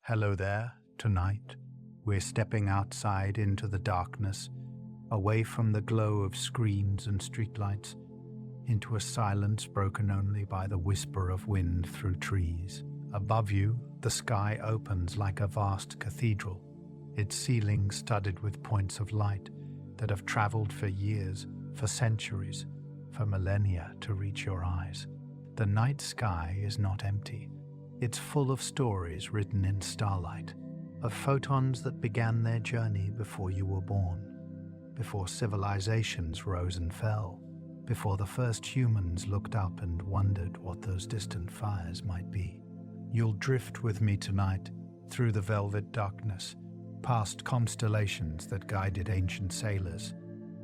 Hello there. Tonight, we're stepping outside into the darkness, away from the glow of screens and streetlights, into a silence broken only by the whisper of wind through trees. Above you, the sky opens like a vast cathedral, its ceiling studded with points of light that have traveled for years, for centuries, for millennia to reach your eyes. The night sky is not empty. It's full of stories written in starlight, of photons that began their journey before you were born, before civilizations rose and fell, before the first humans looked up and wondered what those distant fires might be. You'll drift with me tonight through the velvet darkness, past constellations that guided ancient sailors,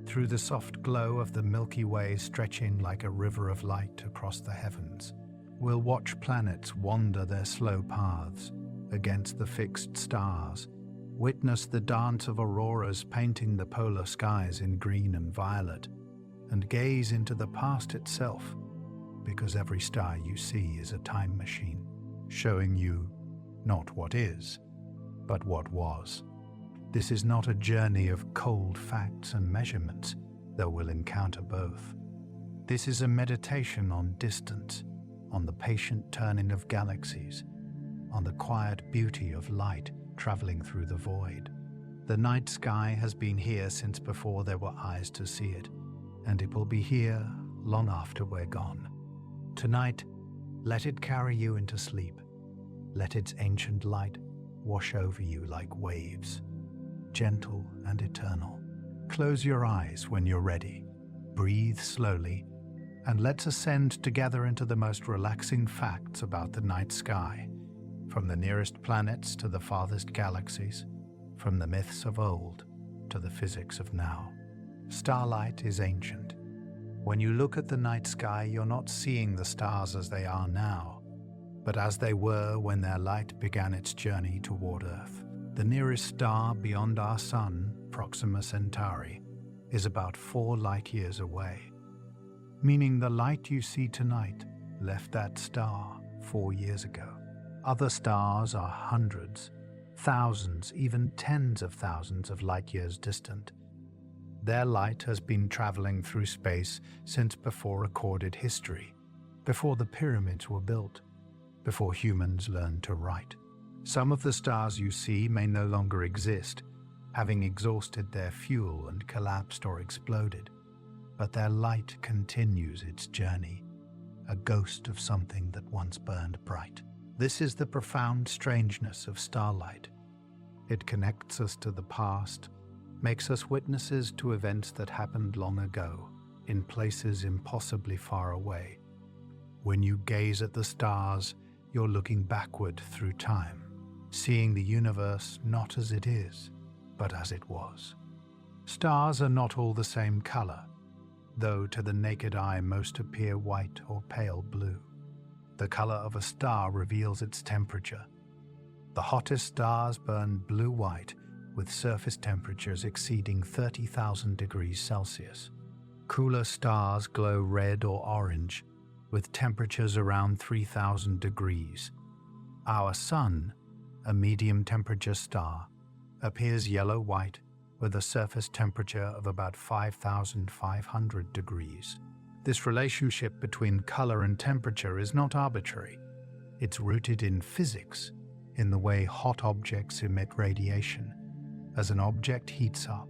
through the soft glow of the Milky Way stretching like a river of light across the heavens. We'll watch planets wander their slow paths against the fixed stars, witness the dance of auroras painting the polar skies in green and violet, and gaze into the past itself, because every star you see is a time machine, showing you not what is, but what was. This is not a journey of cold facts and measurements, though we'll encounter both. This is a meditation on distance, on the patient turning of galaxies, on the quiet beauty of light traveling through the void. The night sky has been here since before there were eyes to see it, and it will be here long after we're gone. Tonight, let it carry you into sleep. Let its ancient light wash over you like waves, gentle and eternal. Close your eyes when you're ready. Breathe slowly, and let's ascend together into the most relaxing facts about the night sky, from the nearest planets to the farthest galaxies, from the myths of old to the physics of now. Starlight is ancient. When you look at the night sky, you're not seeing the stars as they are now, but as they were when their light began its journey toward Earth. The nearest star beyond our Sun, Proxima Centauri, is about 4 light-years away, meaning the light you see tonight left that star 4 years ago. Other stars are hundreds, thousands, even tens of thousands of light-years distant. Their light has been traveling through space since before recorded history, before the pyramids were built, before humans learned to write. Some of the stars you see may no longer exist, having exhausted their fuel and collapsed or exploded, but their light continues its journey, a ghost of something that once burned bright. This is the profound strangeness of starlight. It connects us to the past, makes us witnesses to events that happened long ago, in places impossibly far away. When you gaze at the stars, you're looking backward through time, seeing the universe not as it is, but as it was. Stars are not all the same color, though to the naked eye most appear white or pale blue. The color of a star reveals its temperature. The hottest stars burn blue-white, with surface temperatures exceeding 30,000 degrees Celsius. Cooler stars glow red or orange, with temperatures around 3,000 degrees. Our Sun, a medium-temperature star, appears yellow-white with a surface temperature of about 5,500 degrees. This relationship between color and temperature is not arbitrary. It's rooted in physics, in the way hot objects emit radiation. As an object heats up,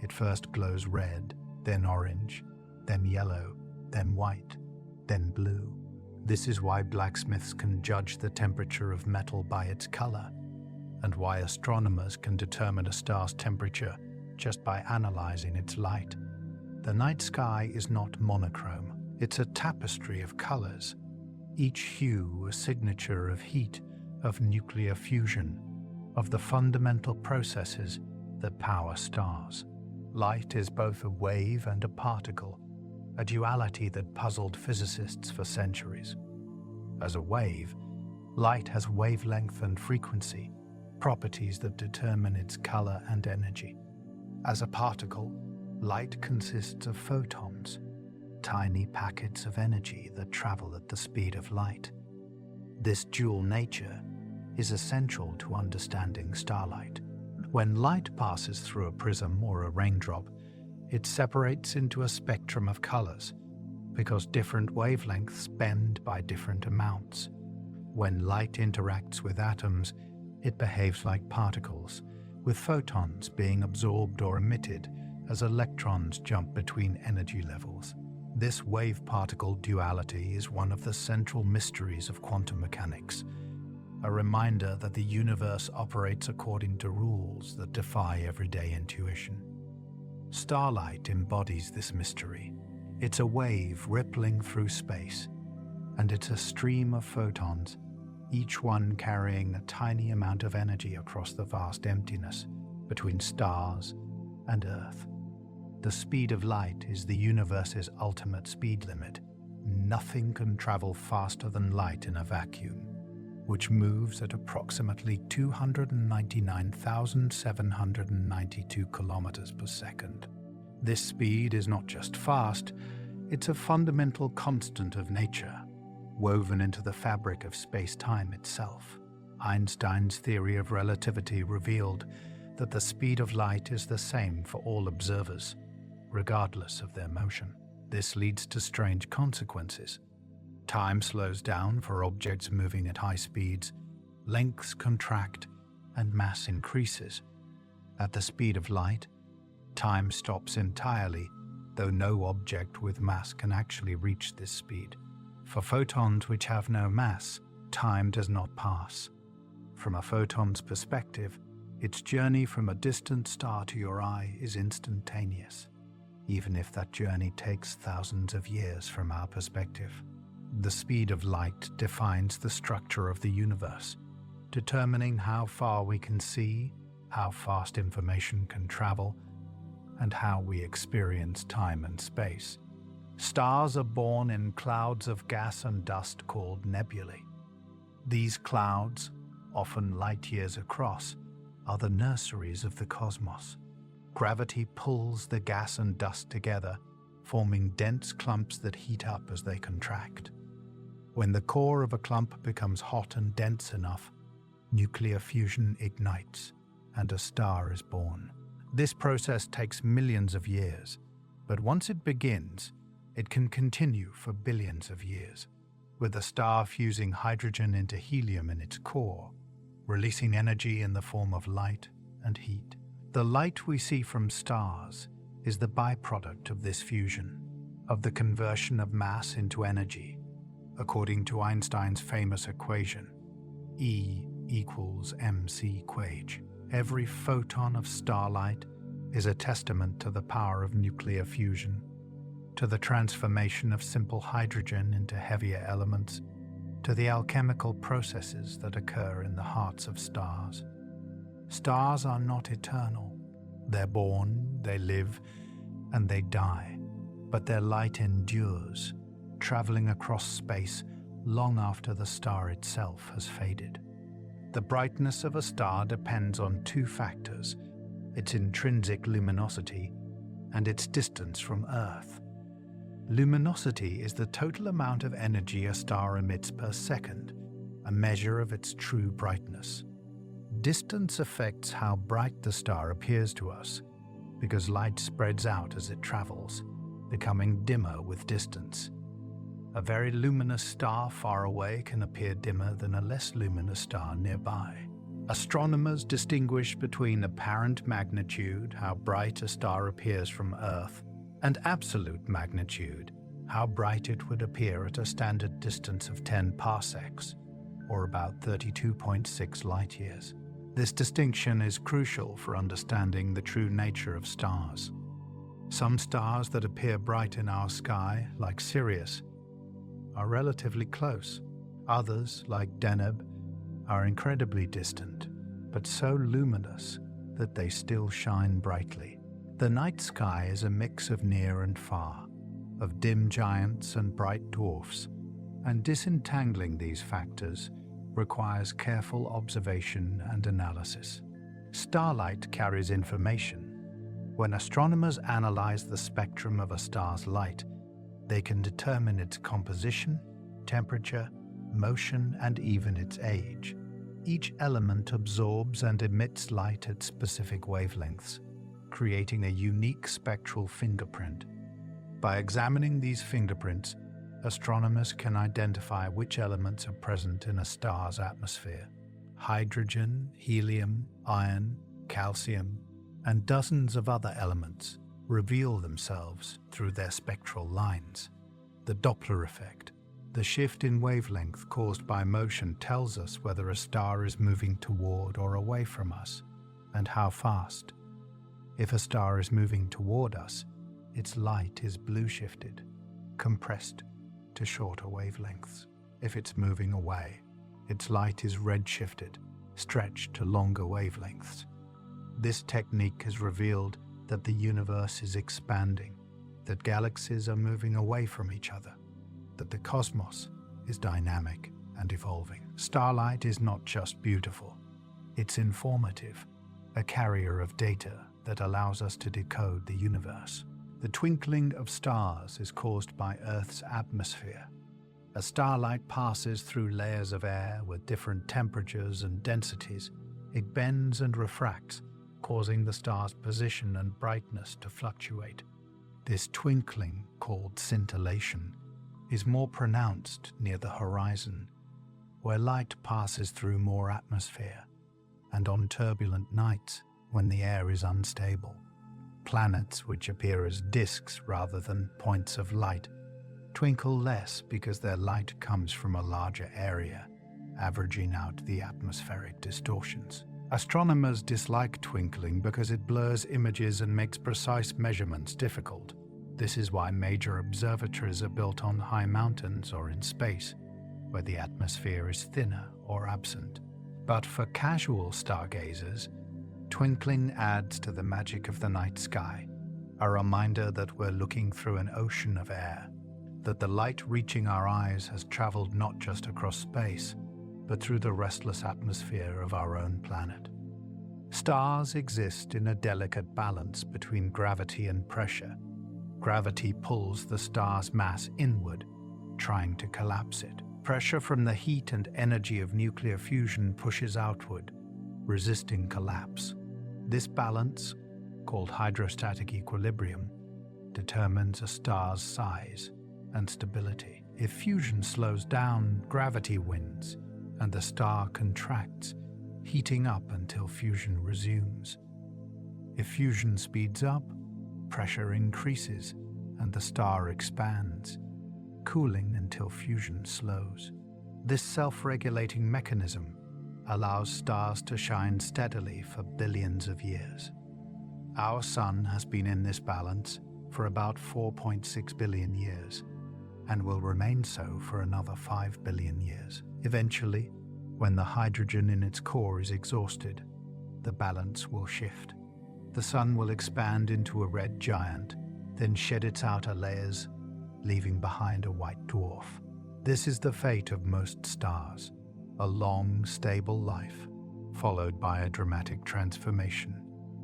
it first glows red, then orange, then yellow, then white, then blue. This is why blacksmiths can judge the temperature of metal by its color, and why astronomers can determine a star's temperature just by analyzing its light. The night sky is not monochrome. It's a tapestry of colors, each hue a signature of heat, of nuclear fusion, of the fundamental processes that power stars. Light is both a wave and a particle, a duality that puzzled physicists for centuries. As a wave, light has wavelength and frequency, properties that determine its color and energy. As a particle, light consists of photons, tiny packets of energy that travel at the speed of light. This dual nature, is essential to understanding starlight. When light passes through a prism or a raindrop, it separates into a spectrum of colors because different wavelengths bend by different amounts. When light interacts with atoms, it behaves like particles, with photons being absorbed or emitted as electrons jump between energy levels. This wave-particle duality is one of the central mysteries of quantum mechanics, a reminder that the universe operates according to rules that defy everyday intuition. Starlight embodies this mystery. It's a wave rippling through space, and it's a stream of photons, each one carrying a tiny amount of energy across the vast emptiness between stars and Earth. The speed of light is the universe's ultimate speed limit. Nothing can travel faster than light in a vacuum, which moves at approximately 299,792 kilometers per second. This speed is not just fast, it's a fundamental constant of nature, woven into the fabric of space-time itself. Einstein's theory of relativity revealed that the speed of light is the same for all observers, regardless of their motion. This leads to strange consequences. Time slows down for objects moving at high speeds, lengths contract, and mass increases. At the speed of light, time stops entirely, though no object with mass can actually reach this speed. For photons which have no mass, time does not pass. From a photon's perspective, its journey from a distant star to your eye is instantaneous, even if that journey takes thousands of years from our perspective. The speed of light defines the structure of the universe, determining how far we can see, how fast information can travel, and how we experience time and space. Stars are born in clouds of gas and dust called nebulae. These clouds, often light years across, are the nurseries of the cosmos. Gravity pulls the gas and dust together, forming dense clumps that heat up as they contract. When the core of a clump becomes hot and dense enough, nuclear fusion ignites, and a star is born. This process takes millions of years, but once it begins, it can continue for billions of years, with the star fusing hydrogen into helium in its core, releasing energy in the form of light and heat. The light we see from stars is the byproduct of this fusion, of the conversion of mass into energy, according to Einstein's famous equation, E equals mc quage. Every photon of starlight is a testament to the power of nuclear fusion, to the transformation of simple hydrogen into heavier elements, to the alchemical processes that occur in the hearts of stars. Stars are not eternal. They're born, they live, and they die, but their light endures, traveling across space long after the star itself has faded. The brightness of a star depends on two factors: its intrinsic luminosity and its distance from Earth. Luminosity is the total amount of energy a star emits per second, a measure of its true brightness. Distance affects how bright the star appears to us, because light spreads out as it travels, becoming dimmer with distance. A very luminous star far away can appear dimmer than a less luminous star nearby. Astronomers distinguish between apparent magnitude, how bright a star appears from Earth, and absolute magnitude, how bright it would appear at a standard distance of 10 parsecs, or about 32.6 light-years. This distinction is crucial for understanding the true nature of stars. Some stars that appear bright in our sky, like Sirius, are relatively close. Others, like Deneb, are incredibly distant, but so luminous that they still shine brightly. The night sky is a mix of near and far, of dim giants and bright dwarfs, and disentangling these factors requires careful observation and analysis. Starlight carries information. When astronomers analyze the spectrum of a star's light, they can determine its composition, temperature, motion, and even its age. Each element absorbs and emits light at specific wavelengths, creating a unique spectral fingerprint. By examining these fingerprints, astronomers can identify which elements are present in a star's atmosphere. Hydrogen, helium, iron, calcium, and dozens of other elements reveal themselves through their spectral lines. The Doppler effect, the shift in wavelength caused by motion, tells us whether a star is moving toward or away from us, and how fast. If a star is moving toward us, its light is blue-shifted, compressed to shorter wavelengths. If it's moving away, its light is red-shifted, stretched to longer wavelengths. This technique has revealed that the universe is expanding, that galaxies are moving away from each other, that the cosmos is dynamic and evolving. Starlight is not just beautiful, it's informative, a carrier of data that allows us to decode the universe. The twinkling of stars is caused by Earth's atmosphere. As starlight passes through layers of air with different temperatures and densities, it bends and refracts, causing the star's position and brightness to fluctuate. This twinkling, called scintillation, is more pronounced near the horizon, where light passes through more atmosphere, and on turbulent nights when the air is unstable. Planets, which appear as disks rather than points of light, twinkle less because their light comes from a larger area, averaging out the atmospheric distortions. Astronomers dislike twinkling because it blurs images and makes precise measurements difficult. This is why major observatories are built on high mountains or in space, where the atmosphere is thinner or absent. But for casual stargazers, twinkling adds to the magic of the night sky, a reminder that we're looking through an ocean of air, that the light reaching our eyes has traveled not just across space, but through the restless atmosphere of our own planet. Stars exist in a delicate balance between gravity and pressure. Gravity pulls the star's mass inward, trying to collapse it. Pressure from the heat and energy of nuclear fusion pushes outward, resisting collapse. This balance, called hydrostatic equilibrium, determines a star's size and stability. If fusion slows down, gravity wins, and the star contracts, heating up until fusion resumes. If fusion speeds up, pressure increases and the star expands, cooling until fusion slows. This self-regulating mechanism allows stars to shine steadily for billions of years. Our Sun has been in this balance for about 4.6 billion years and will remain so for another 5 billion years. Eventually, when the hydrogen in its core is exhausted, the balance will shift. The Sun will expand into a red giant, then shed its outer layers, leaving behind a white dwarf. This is the fate of most stars, a long, stable life, followed by a dramatic transformation.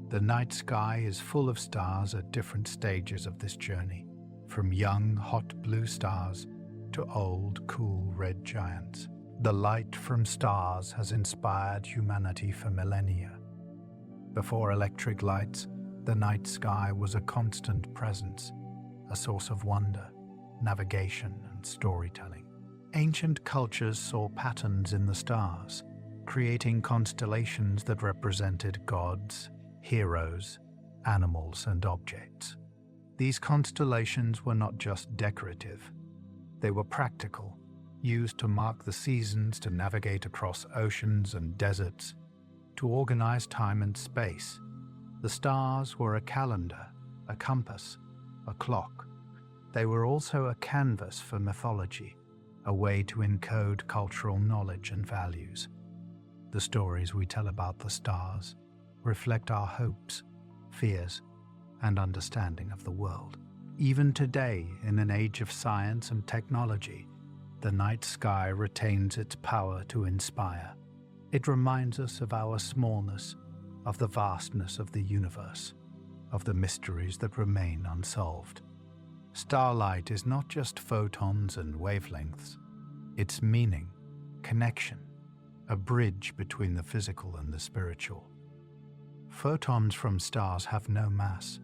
The night sky is full of stars at different stages of this journey, from young, hot blue stars to old, cool red giants. The light from stars has inspired humanity for millennia. Before electric lights, the night sky was a constant presence, a source of wonder, navigation, and storytelling. Ancient cultures saw patterns in the stars, creating constellations that represented gods, heroes, animals, and objects. These constellations were not just decorative. They were practical, used to mark the seasons, to navigate across oceans and deserts, to organize time and space. The stars were a calendar, a compass, a clock. They were also a canvas for mythology, a way to encode cultural knowledge and values. The stories we tell about the stars reflect our hopes, fears, and understanding of the world. Even today, in an age of science and technology, the night sky retains its power to inspire. It reminds us of our smallness, of the vastness of the universe, of the mysteries that remain unsolved. Starlight is not just photons and wavelengths. It's meaning, connection, a bridge between the physical and the spiritual. Photons from stars have no mass,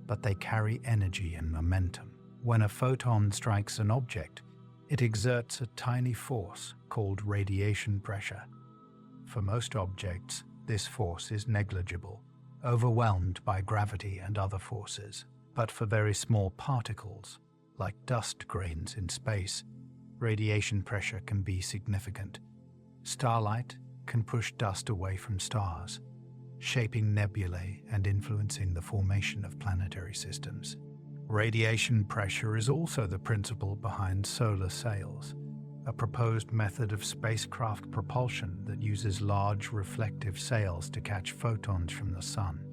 but they carry energy and momentum. When a photon strikes an object, it exerts a tiny force called radiation pressure. For most objects, this force is negligible, overwhelmed by gravity and other forces. But for very small particles, like dust grains in space, radiation pressure can be significant. Starlight can push dust away from stars, shaping nebulae and influencing the formation of planetary systems. Radiation pressure is also the principle behind solar sails, a proposed method of spacecraft propulsion that uses large reflective sails to catch photons from the sun,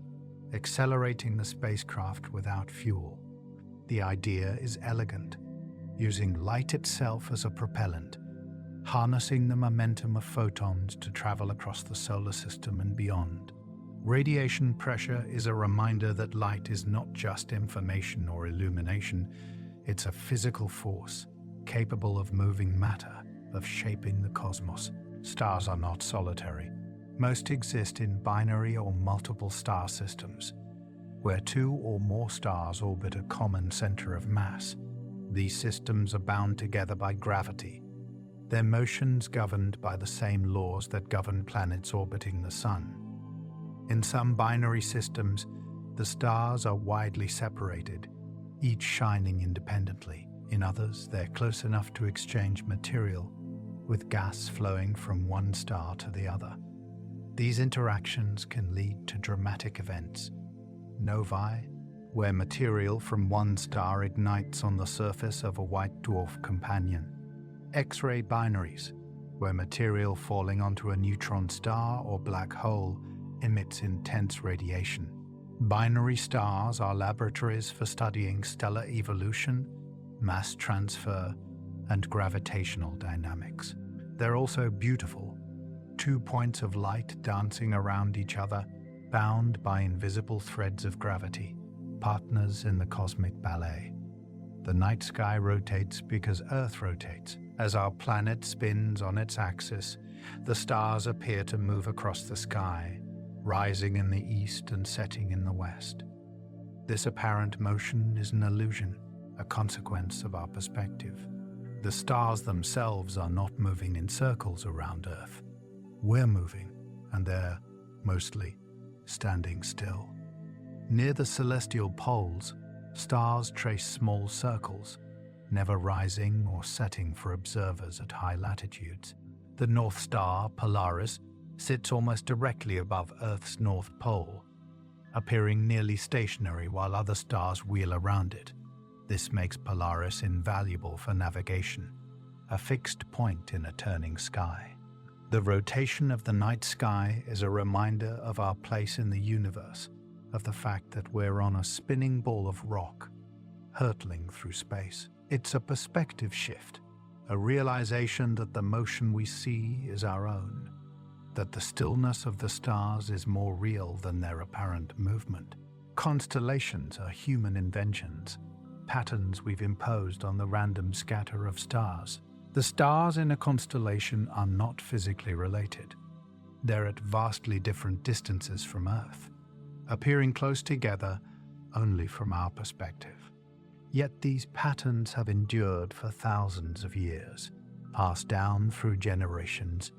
accelerating the spacecraft without fuel. The idea is elegant, using light itself as a propellant, harnessing the momentum of photons to travel across the solar system and beyond. Radiation pressure is a reminder that light is not just information or illumination, it's a physical force capable of moving matter, of shaping the cosmos. Stars are not solitary. Most exist in binary or multiple star systems, where two or more stars orbit a common center of mass. These systems are bound together by gravity, their motions governed by the same laws that govern planets orbiting the Sun. In some binary systems, the stars are widely separated, each shining independently. In others, they're close enough to exchange material, with gas flowing from one star to the other. These interactions can lead to dramatic events. Novae, where material from one star ignites on the surface of a white dwarf companion. X-ray binaries, where material falling onto a neutron star or black hole emits intense radiation. Binary stars are laboratories for studying stellar evolution, mass transfer, and gravitational dynamics. They're also beautiful, 2 points of light dancing around each other, bound by invisible threads of gravity, partners in the cosmic ballet. The night sky rotates because Earth rotates. As our planet spins on its axis, the stars appear to move across the sky, rising in the east and setting in the west. This apparent motion is an illusion, a consequence of our perspective. The stars themselves are not moving in circles around Earth. We're moving, and they're, mostly, standing still. Near the celestial poles, stars trace small circles, never rising or setting for observers at high latitudes. The North Star, Polaris, sits almost directly above Earth's North Pole, appearing nearly stationary while other stars wheel around it. This makes Polaris invaluable for navigation, a fixed point in a turning sky. The rotation of the night sky is a reminder of our place in the universe, of the fact that we're on a spinning ball of rock, hurtling through space. It's a perspective shift, a realization that the motion we see is our own, that the stillness of the stars is more real than their apparent movement. Constellations are human inventions, patterns we've imposed on the random scatter of stars. The stars in a constellation are not physically related. They're at vastly different distances from Earth, appearing close together only from our perspective. Yet these patterns have endured for thousands of years, passed down through generations,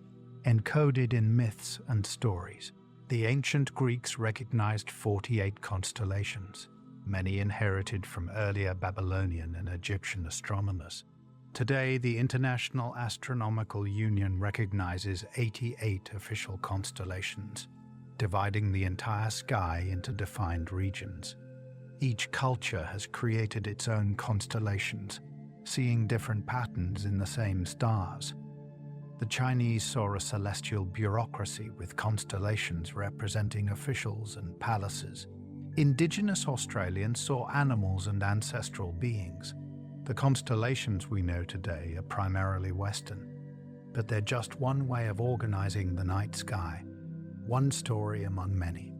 encoded in myths and stories. The ancient Greeks recognized 48 constellations, many inherited from earlier Babylonian and Egyptian astronomers. Today, the International Astronomical Union recognizes 88 official constellations, dividing the entire sky into defined regions. Each culture has created its own constellations, seeing different patterns in the same stars. The Chinese saw a celestial bureaucracy with constellations representing officials and palaces. Indigenous Australians saw animals and ancestral beings. The constellations we know today are primarily Western, but they're just one way of organizing the night sky, one story among many.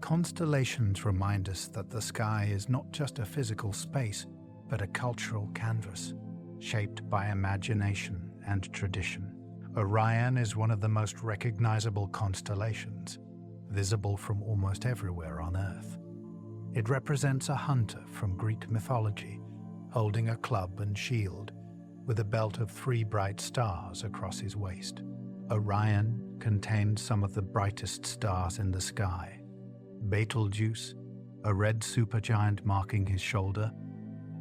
Constellations remind us that the sky is not just a physical space, but a cultural canvas, shaped by imagination and tradition. Orion is one of the most recognizable constellations, visible from almost everywhere on Earth. It represents a hunter from Greek mythology, holding a club and shield, with a belt of 3 bright stars across his waist. Orion contains some of the brightest stars in the sky: Betelgeuse, a red supergiant marking his shoulder,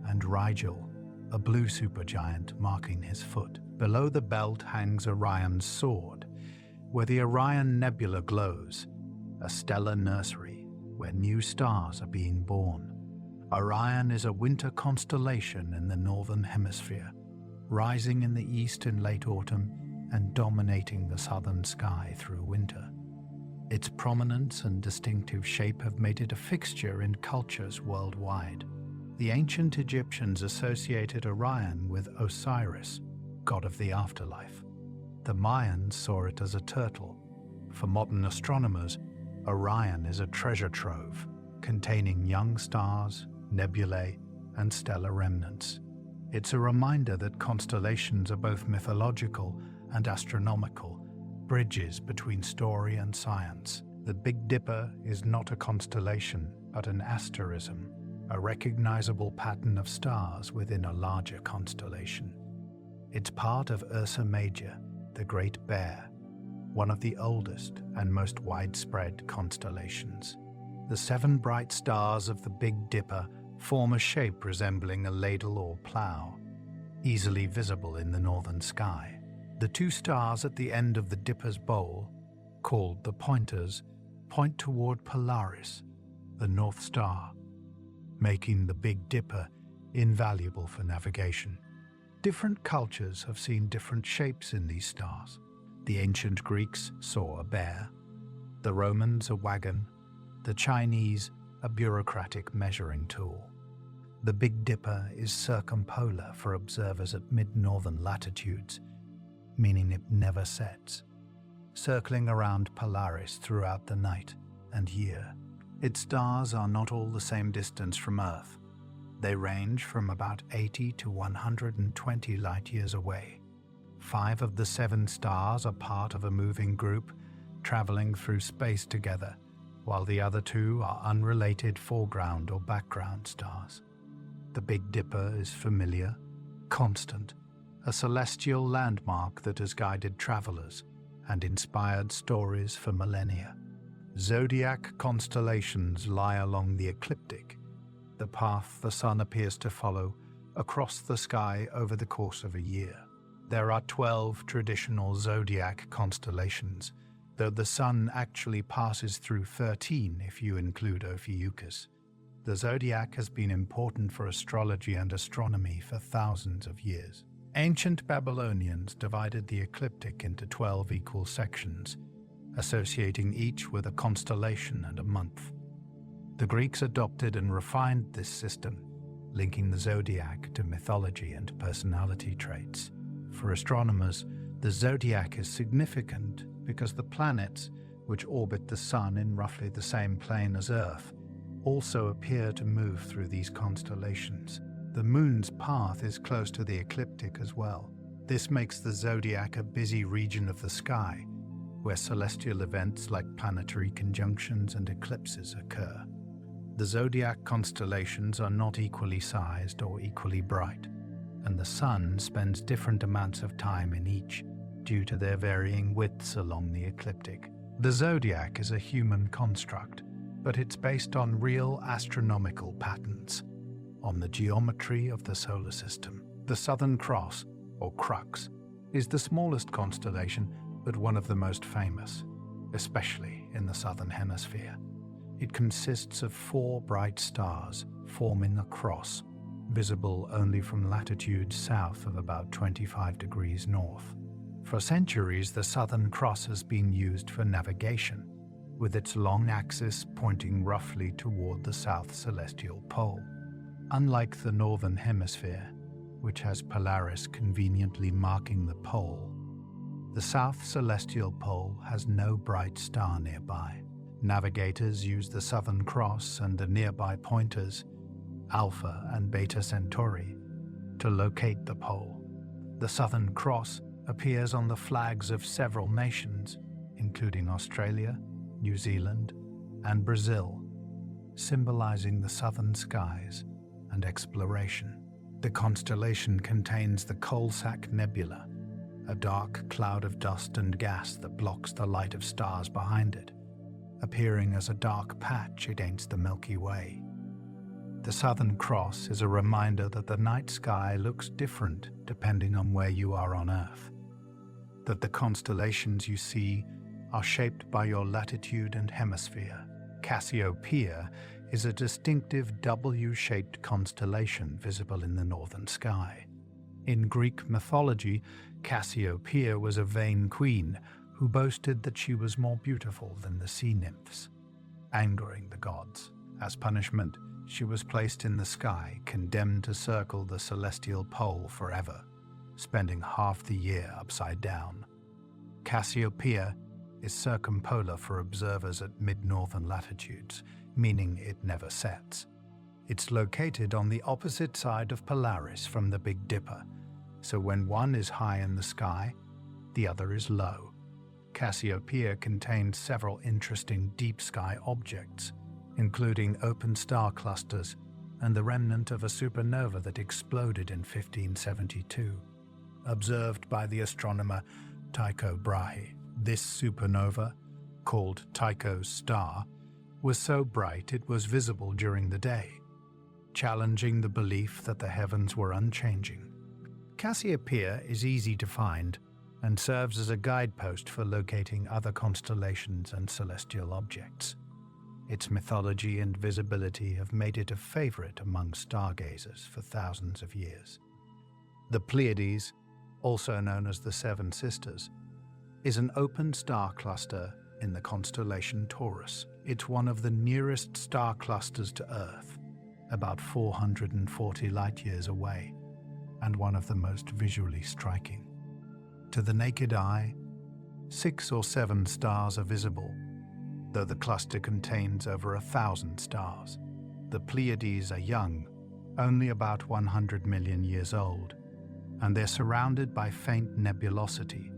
and Rigel, a blue supergiant marking his foot. Below the belt hangs Orion's sword, where the Orion Nebula glows, a stellar nursery where new stars are being born. Orion is a winter constellation in the northern hemisphere, rising in the east in late autumn and dominating the southern sky through winter. Its prominence and distinctive shape have made it a fixture in cultures worldwide. The ancient Egyptians associated Orion with Osiris, god of the afterlife. The Mayans saw it as a turtle. For modern astronomers, Orion is a treasure trove containing young stars, nebulae, and stellar remnants. It's a reminder that constellations are both mythological and astronomical, bridges between story and science. The Big Dipper is not a constellation, but an asterism, a recognizable pattern of stars within a larger constellation. It's part of Ursa Major, the Great Bear, one of the oldest and most widespread constellations. The 7 bright stars of the Big Dipper form a shape resembling a ladle or plough, easily visible in the northern sky. The 2 stars at the end of the Dipper's bowl, called the pointers, point toward Polaris, the North Star, making the Big Dipper invaluable for navigation. Different cultures have seen different shapes in these stars. The ancient Greeks saw a bear, the Romans a wagon, the Chinese a bureaucratic measuring tool. The Big Dipper is circumpolar for observers at mid-northern latitudes, meaning it never sets, circling around Polaris throughout the night and year. Its stars are not all the same distance from Earth. They range from about 80 to 120 light-years away. 5 of the 7 stars are part of a moving group traveling through space together, while the other 2 are unrelated foreground or background stars. The Big Dipper is familiar, constant, a celestial landmark that has guided travelers and inspired stories for millennia. Zodiac constellations lie along the ecliptic, the path the sun appears to follow across the sky over the course of a year. There are 12 traditional zodiac constellations, though the sun actually passes through 13 if you include Ophiuchus. The zodiac has been important for astrology and astronomy for thousands of years. Ancient Babylonians divided the ecliptic into 12 equal sections, associating each with a constellation and a month. The Greeks adopted and refined this system, linking the zodiac to mythology and personality traits. For astronomers, the zodiac is significant because the planets, which orbit the sun in roughly the same plane as Earth, also appear to move through these constellations. The moon's path is close to the ecliptic as well. This makes the zodiac a busy region of the sky, where celestial events like planetary conjunctions and eclipses occur. The zodiac constellations are not equally sized or equally bright, and the sun spends different amounts of time in each due to their varying widths along the ecliptic. The zodiac is a human construct, but it's based on real astronomical patterns, on the geometry of the solar system. The Southern Cross, or Crux, is the smallest constellation, but one of the most famous, especially in the southern hemisphere. It consists of 4 bright stars forming a cross, visible only from latitudes south of about 25 degrees north. For centuries, the Southern Cross has been used for navigation, with its long axis pointing roughly toward the south celestial pole. Unlike the northern hemisphere, which has Polaris conveniently marking the pole, the south celestial pole has no bright star nearby. Navigators use the Southern Cross and the nearby pointers, Alpha and Beta Centauri, to locate the pole. The Southern Cross appears on the flags of several nations, including Australia, New Zealand, and Brazil, symbolizing the southern skies and exploration. The constellation contains the Coalsack Nebula, a dark cloud of dust and gas that blocks the light of stars behind it, appearing as a dark patch against the Milky Way. The Southern Cross is a reminder that the night sky looks different depending on where you are on Earth, that the constellations you see are shaped by your latitude and hemisphere. Cassiopeia is a distinctive W-shaped constellation visible in the northern sky. In Greek mythology, Cassiopeia was a vain queen who boasted that she was more beautiful than the sea nymphs, angering the gods. As punishment, she was placed in the sky, condemned to circle the celestial pole forever, spending half the year upside down. Cassiopeia is circumpolar for observers at mid-northern latitudes, meaning it never sets. It's located on the opposite side of Polaris from the Big Dipper, so when one is high in the sky, the other is low. Cassiopeia contains several interesting deep sky objects, including open star clusters and the remnant of a supernova that exploded in 1572, observed by the astronomer Tycho Brahe. This supernova, called Tycho's star, was so bright it was visible during the day, challenging the belief that the heavens were unchanging. Cassiopeia is easy to find and serves as a guidepost for locating other constellations and celestial objects. Its mythology and visibility have made it a favorite among stargazers for thousands of years. The Pleiades, also known as the Seven Sisters, is an open star cluster in the constellation Taurus. It's one of the nearest star clusters to Earth, about 440 light-years away, and one of the most visually striking. To the naked eye, 6 or 7 stars are visible, though the cluster contains over 1,000 stars. The Pleiades are young, only about 100 million years old, and they're surrounded by faint nebulosity,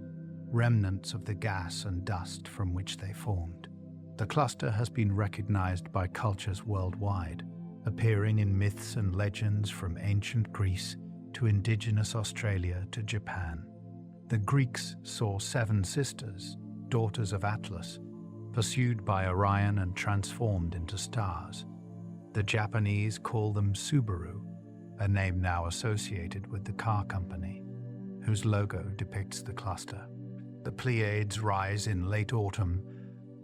remnants of the gas and dust from which they formed. The cluster has been recognized by cultures worldwide, appearing in myths and legends from ancient Greece to indigenous Australia to Japan. The Greeks saw 7 sisters, daughters of Atlas, pursued by Orion and transformed into stars. The Japanese call them Subaru, a name now associated with the car company, whose logo depicts the cluster. The Pleiades rise in late autumn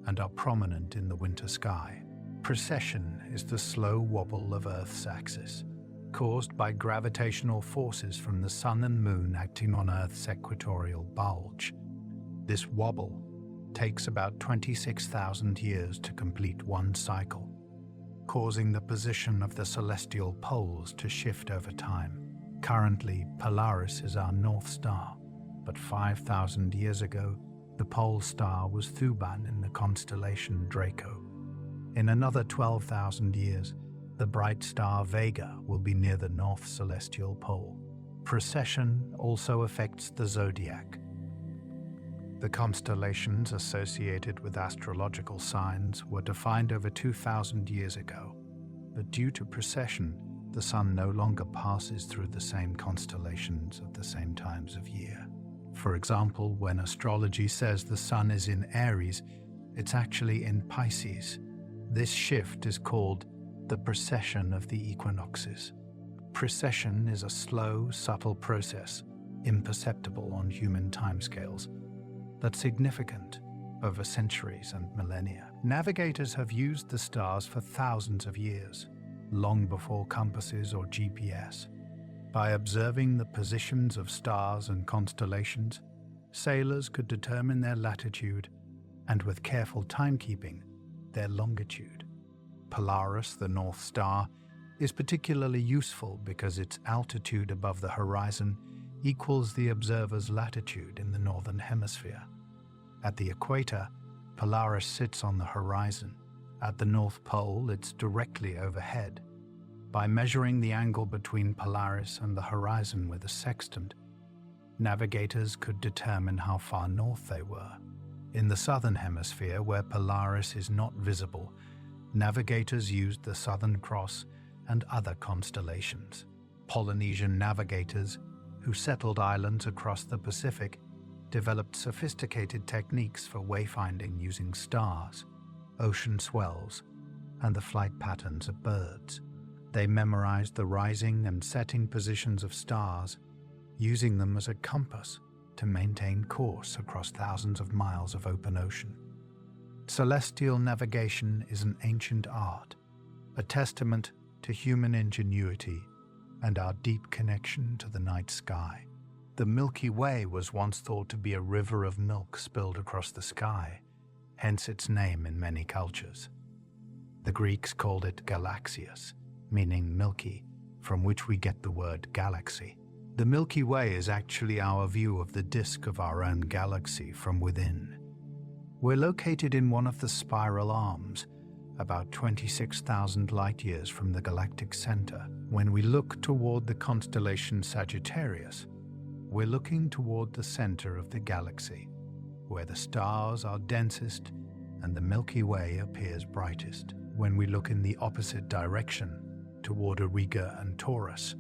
and are prominent in the winter sky. Precession is the slow wobble of Earth's axis, caused by gravitational forces from the Sun and Moon acting on Earth's equatorial bulge. This wobble takes about 26,000 years to complete one cycle, causing the position of the celestial poles to shift over time. Currently, Polaris is our North Star, but 5,000 years ago, the pole star was Thuban in the constellation Draco. In another 12,000 years, the bright star Vega will be near the North Celestial Pole. Precession also affects the zodiac. The constellations associated with astrological signs were defined over 2,000 years ago, but due to precession, the Sun no longer passes through the same constellations at the same times of year. For example, when astrology says the Sun is in Aries, it's actually in Pisces. This shift is called the precession of the equinoxes. Precession is a slow, subtle process, imperceptible on human timescales, that's significant over centuries and millennia. Navigators have used the stars for thousands of years, long before compasses or GPS. By observing the positions of stars and constellations, sailors could determine their latitude and, with careful timekeeping, their longitude. Polaris, the North Star, is particularly useful because its altitude above the horizon equals the observer's latitude in the northern hemisphere. At the equator, Polaris sits on the horizon. At the North Pole, it's directly overhead. By measuring the angle between Polaris and the horizon with a sextant, Navigators could determine how far north they were. In the southern hemisphere, where Polaris is not visible, navigators used the Southern Cross and other constellations. Polynesian navigators, who settled islands across the Pacific, developed sophisticated techniques for wayfinding using stars, ocean swells, and the flight patterns of birds. They memorized the rising and setting positions of stars, using them as a compass to maintain course across thousands of miles of open ocean. Celestial navigation is an ancient art, a testament to human ingenuity and our deep connection to the night sky. The Milky Way was once thought to be a river of milk spilled across the sky, hence its name in many cultures. The Greeks called it Galaxias, meaning milky, from which we get the word galaxy. The Milky Way is actually our view of the disk of our own galaxy from within. We're located in one of the spiral arms, about 26,000 light-years from the galactic center. When we look toward the constellation Sagittarius, we're looking toward the center of the galaxy, where the stars are densest and the Milky Way appears brightest. When we look in the opposite direction, toward Auriga and Taurus,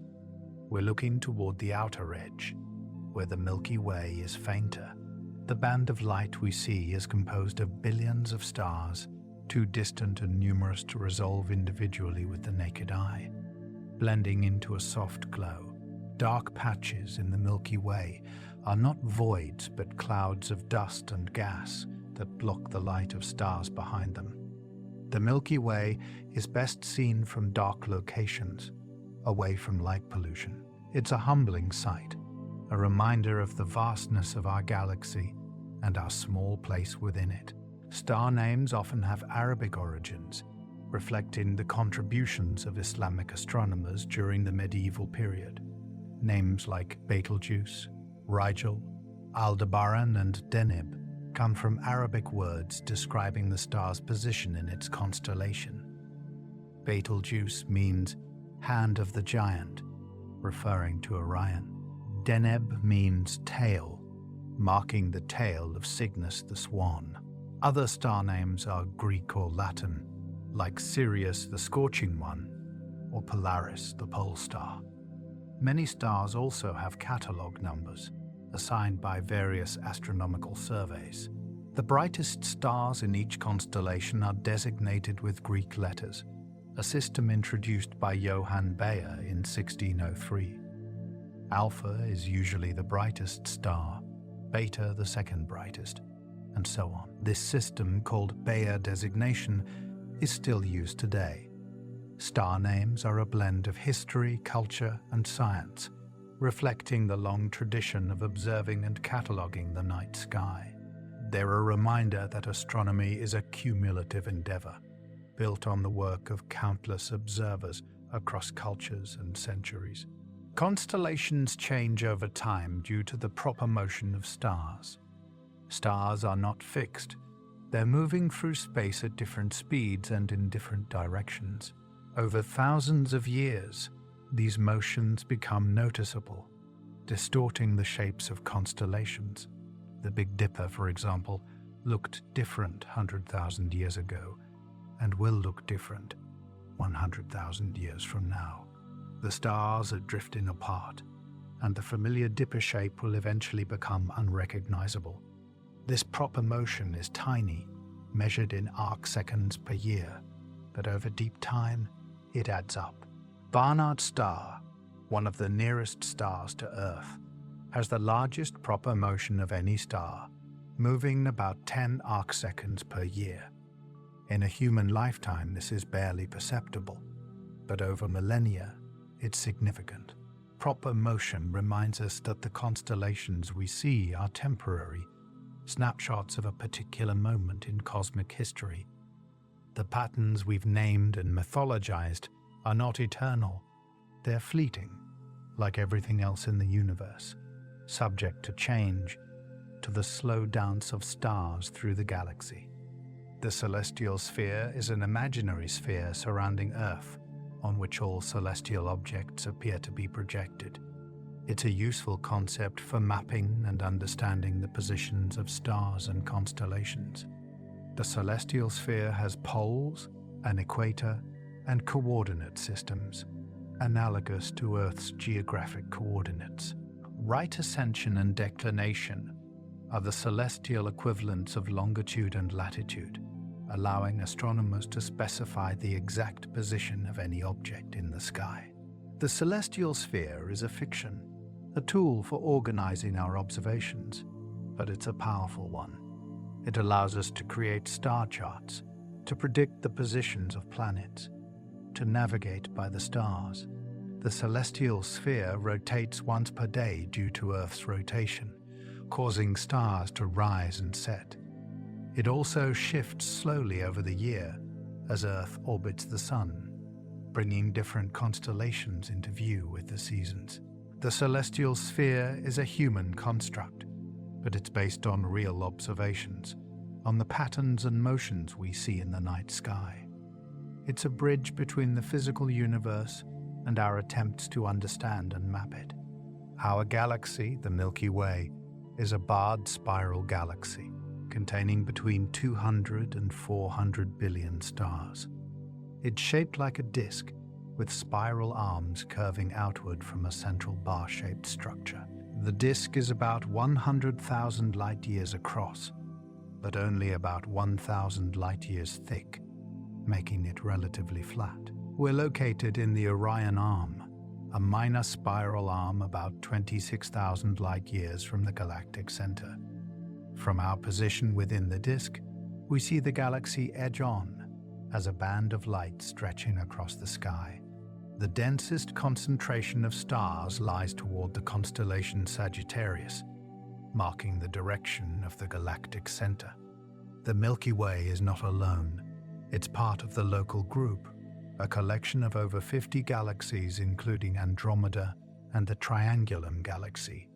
we're looking toward the outer edge, where the Milky Way is fainter. The band of light we see is composed of billions of stars, too distant and numerous to resolve individually with the naked eye, blending into a soft glow. Dark patches in the Milky Way are not voids but clouds of dust and gas that block the light of stars behind them. The Milky Way is best seen from dark locations, away from light pollution. It's a humbling sight, a reminder of the vastness of our galaxy and our small place within it. Star names often have Arabic origins, reflecting the contributions of Islamic astronomers during the medieval period. Names like Betelgeuse, Rigel, Aldebaran, and Deneb come from Arabic words describing the star's position in its constellation. Betelgeuse means hand of the giant, referring to Orion. Deneb means tail, marking the tail of Cygnus the swan. Other star names are Greek or Latin, like Sirius the scorching one, or Polaris the pole star. Many stars also have catalogue numbers, assigned by various astronomical surveys. The brightest stars in each constellation are designated with Greek letters, a system introduced by Johann Bayer in 1603. Alpha is usually the brightest star, Beta the second brightest, and so on. This system, called Bayer designation, is still used today. Star names are a blend of history, culture, and science, reflecting the long tradition of observing and cataloguing the night sky. They're a reminder that astronomy is a cumulative endeavor, built on the work of countless observers across cultures and centuries. Constellations change over time due to the proper motion of stars. Stars are not fixed. They're moving through space at different speeds and in different directions. Over thousands of years, these motions become noticeable, distorting the shapes of constellations. The Big Dipper, for example, looked different 100,000 years ago and will look different 100,000 years from now. The stars are drifting apart, and the familiar dipper shape will eventually become unrecognizable. This proper motion is tiny, measured in arc-seconds per year, but over deep time, it adds up. Barnard's star, one of the nearest stars to Earth, has the largest proper motion of any star, moving about 10 arc-seconds per year. In a human lifetime, this is barely perceptible, but over millennia, it's significant. Proper motion reminds us that the constellations we see are temporary, snapshots of a particular moment in cosmic history. The patterns we've named and mythologized are not eternal. They're fleeting, like everything else in the universe, subject to change, to the slow dance of stars through the galaxy. The celestial sphere is an imaginary sphere surrounding Earth, on which all celestial objects appear to be projected. It's a useful concept for mapping and understanding the positions of stars and constellations. The celestial sphere has poles, an equator, and coordinate systems, analogous to Earth's geographic coordinates. Right ascension and declination are the celestial equivalents of longitude and latitude, allowing astronomers to specify the exact position of any object in the sky. The celestial sphere is a fiction, a tool for organizing our observations, but it's a powerful one. It allows us to create star charts, to predict the positions of planets, to navigate by the stars. The celestial sphere rotates once per day due to Earth's rotation, causing stars to rise and set. It also shifts slowly over the year as Earth orbits the Sun, bringing different constellations into view with the seasons. The celestial sphere is a human construct, but it's based on real observations, on the patterns and motions we see in the night sky. It's a bridge between the physical universe and our attempts to understand and map it. Our galaxy, the Milky Way, is a barred spiral galaxy containing between 200 and 400 billion stars. It's shaped like a disk, with spiral arms curving outward from a central bar-shaped structure. The disk is about 100,000 light-years across, but only about 1,000 light-years thick, making it relatively flat. We're located in the Orion Arm, a minor spiral arm about 26,000 light-years from the galactic center. From our position within the disk, we see the galaxy edge on as a band of light stretching across the sky. The densest concentration of stars lies toward the constellation Sagittarius, marking the direction of the galactic center. The Milky Way is not alone. It's part of the local group, a collection of over 50 galaxies including Andromeda and the Triangulum galaxy.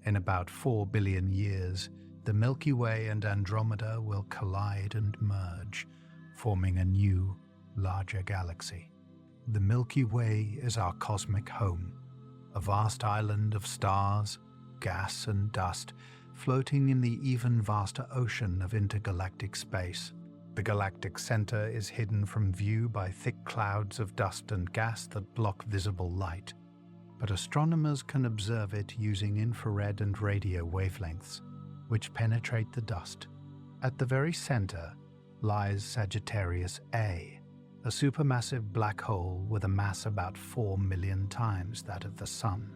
In about 4 billion years, the Milky Way and Andromeda will collide and merge, forming a new, larger galaxy. The Milky Way is our cosmic home, a vast island of stars, gas and dust floating in the even vaster ocean of intergalactic space. The galactic center is hidden from view by thick clouds of dust and gas that block visible light, but astronomers can observe it using infrared and radio wavelengths, which penetrate the dust. At the very center lies Sagittarius A, a supermassive black hole with a mass about 4 million times that of the Sun.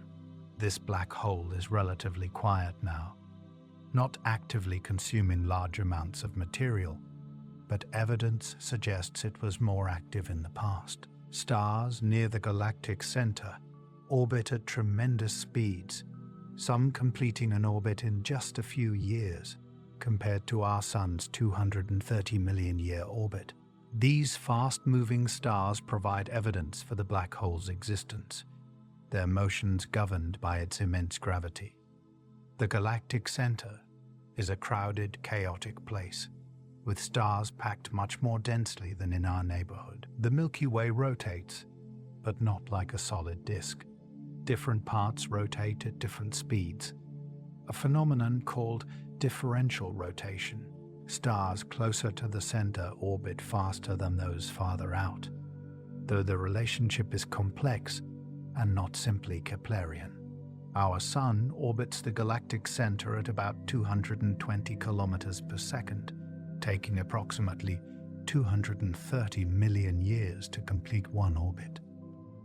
This black hole is relatively quiet now, not actively consuming large amounts of material, but evidence suggests it was more active in the past. Stars near the galactic center orbit at tremendous speeds, some completing an orbit in just a few years, compared to our Sun's 230 million year orbit. These fast-moving stars provide evidence for the black hole's existence, their motions governed by its immense gravity. The galactic center is a crowded, chaotic place, with stars packed much more densely than in our neighborhood. The Milky Way rotates, but not like a solid disk. Different parts rotate at different speeds, a phenomenon called differential rotation. Stars closer to the center orbit faster than those farther out, though the relationship is complex and not simply Keplerian. Our Sun orbits the galactic center at about 220 kilometers per second, taking approximately 230 million years to complete one orbit.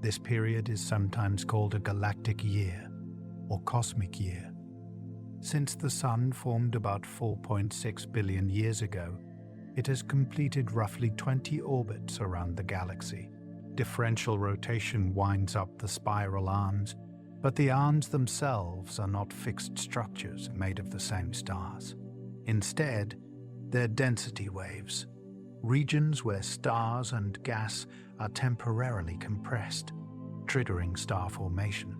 This period is sometimes called a galactic year or cosmic year. Since the Sun formed about 4.6 billion years ago, it has completed roughly 20 orbits around the galaxy. Differential rotation winds up the spiral arms, but the arms themselves are not fixed structures made of the same stars. Instead, they're density waves, regions where stars and gas are temporarily compressed, triggering star formation.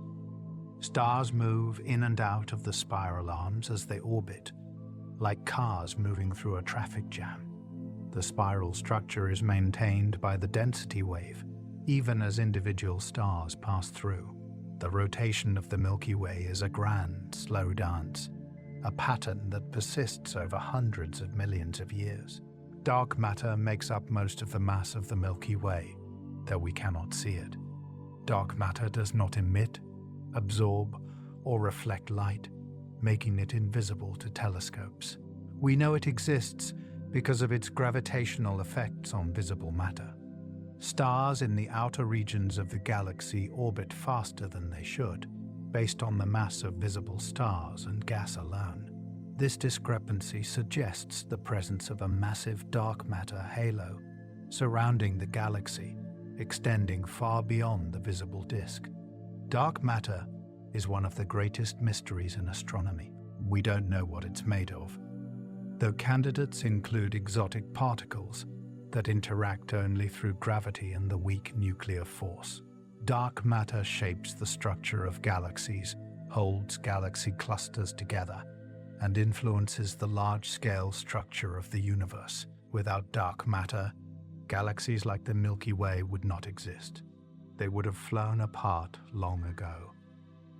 Stars move in and out of the spiral arms as they orbit, like cars moving through a traffic jam. The spiral structure is maintained by the density wave, even as individual stars pass through. The rotation of the Milky Way is a grand, slow dance, a pattern that persists over hundreds of millions of years. Dark matter makes up most of the mass of the Milky Way, though we cannot see it. Dark matter does not emit, absorb, or reflect light, making it invisible to telescopes. We know it exists because of its gravitational effects on visible matter. Stars in the outer regions of the galaxy orbit faster than they should, based on the mass of visible stars and gas alone. This discrepancy suggests the presence of a massive dark matter halo surrounding the galaxy, extending far beyond the visible disk. Dark matter is one of the greatest mysteries in astronomy. We don't know what it's made of, though candidates include exotic particles that interact only through gravity and the weak nuclear force. Dark matter shapes the structure of galaxies, holds galaxy clusters together, and influences the large-scale structure of the universe. Without dark matter, galaxies like the Milky Way would not exist. They would have flown apart long ago.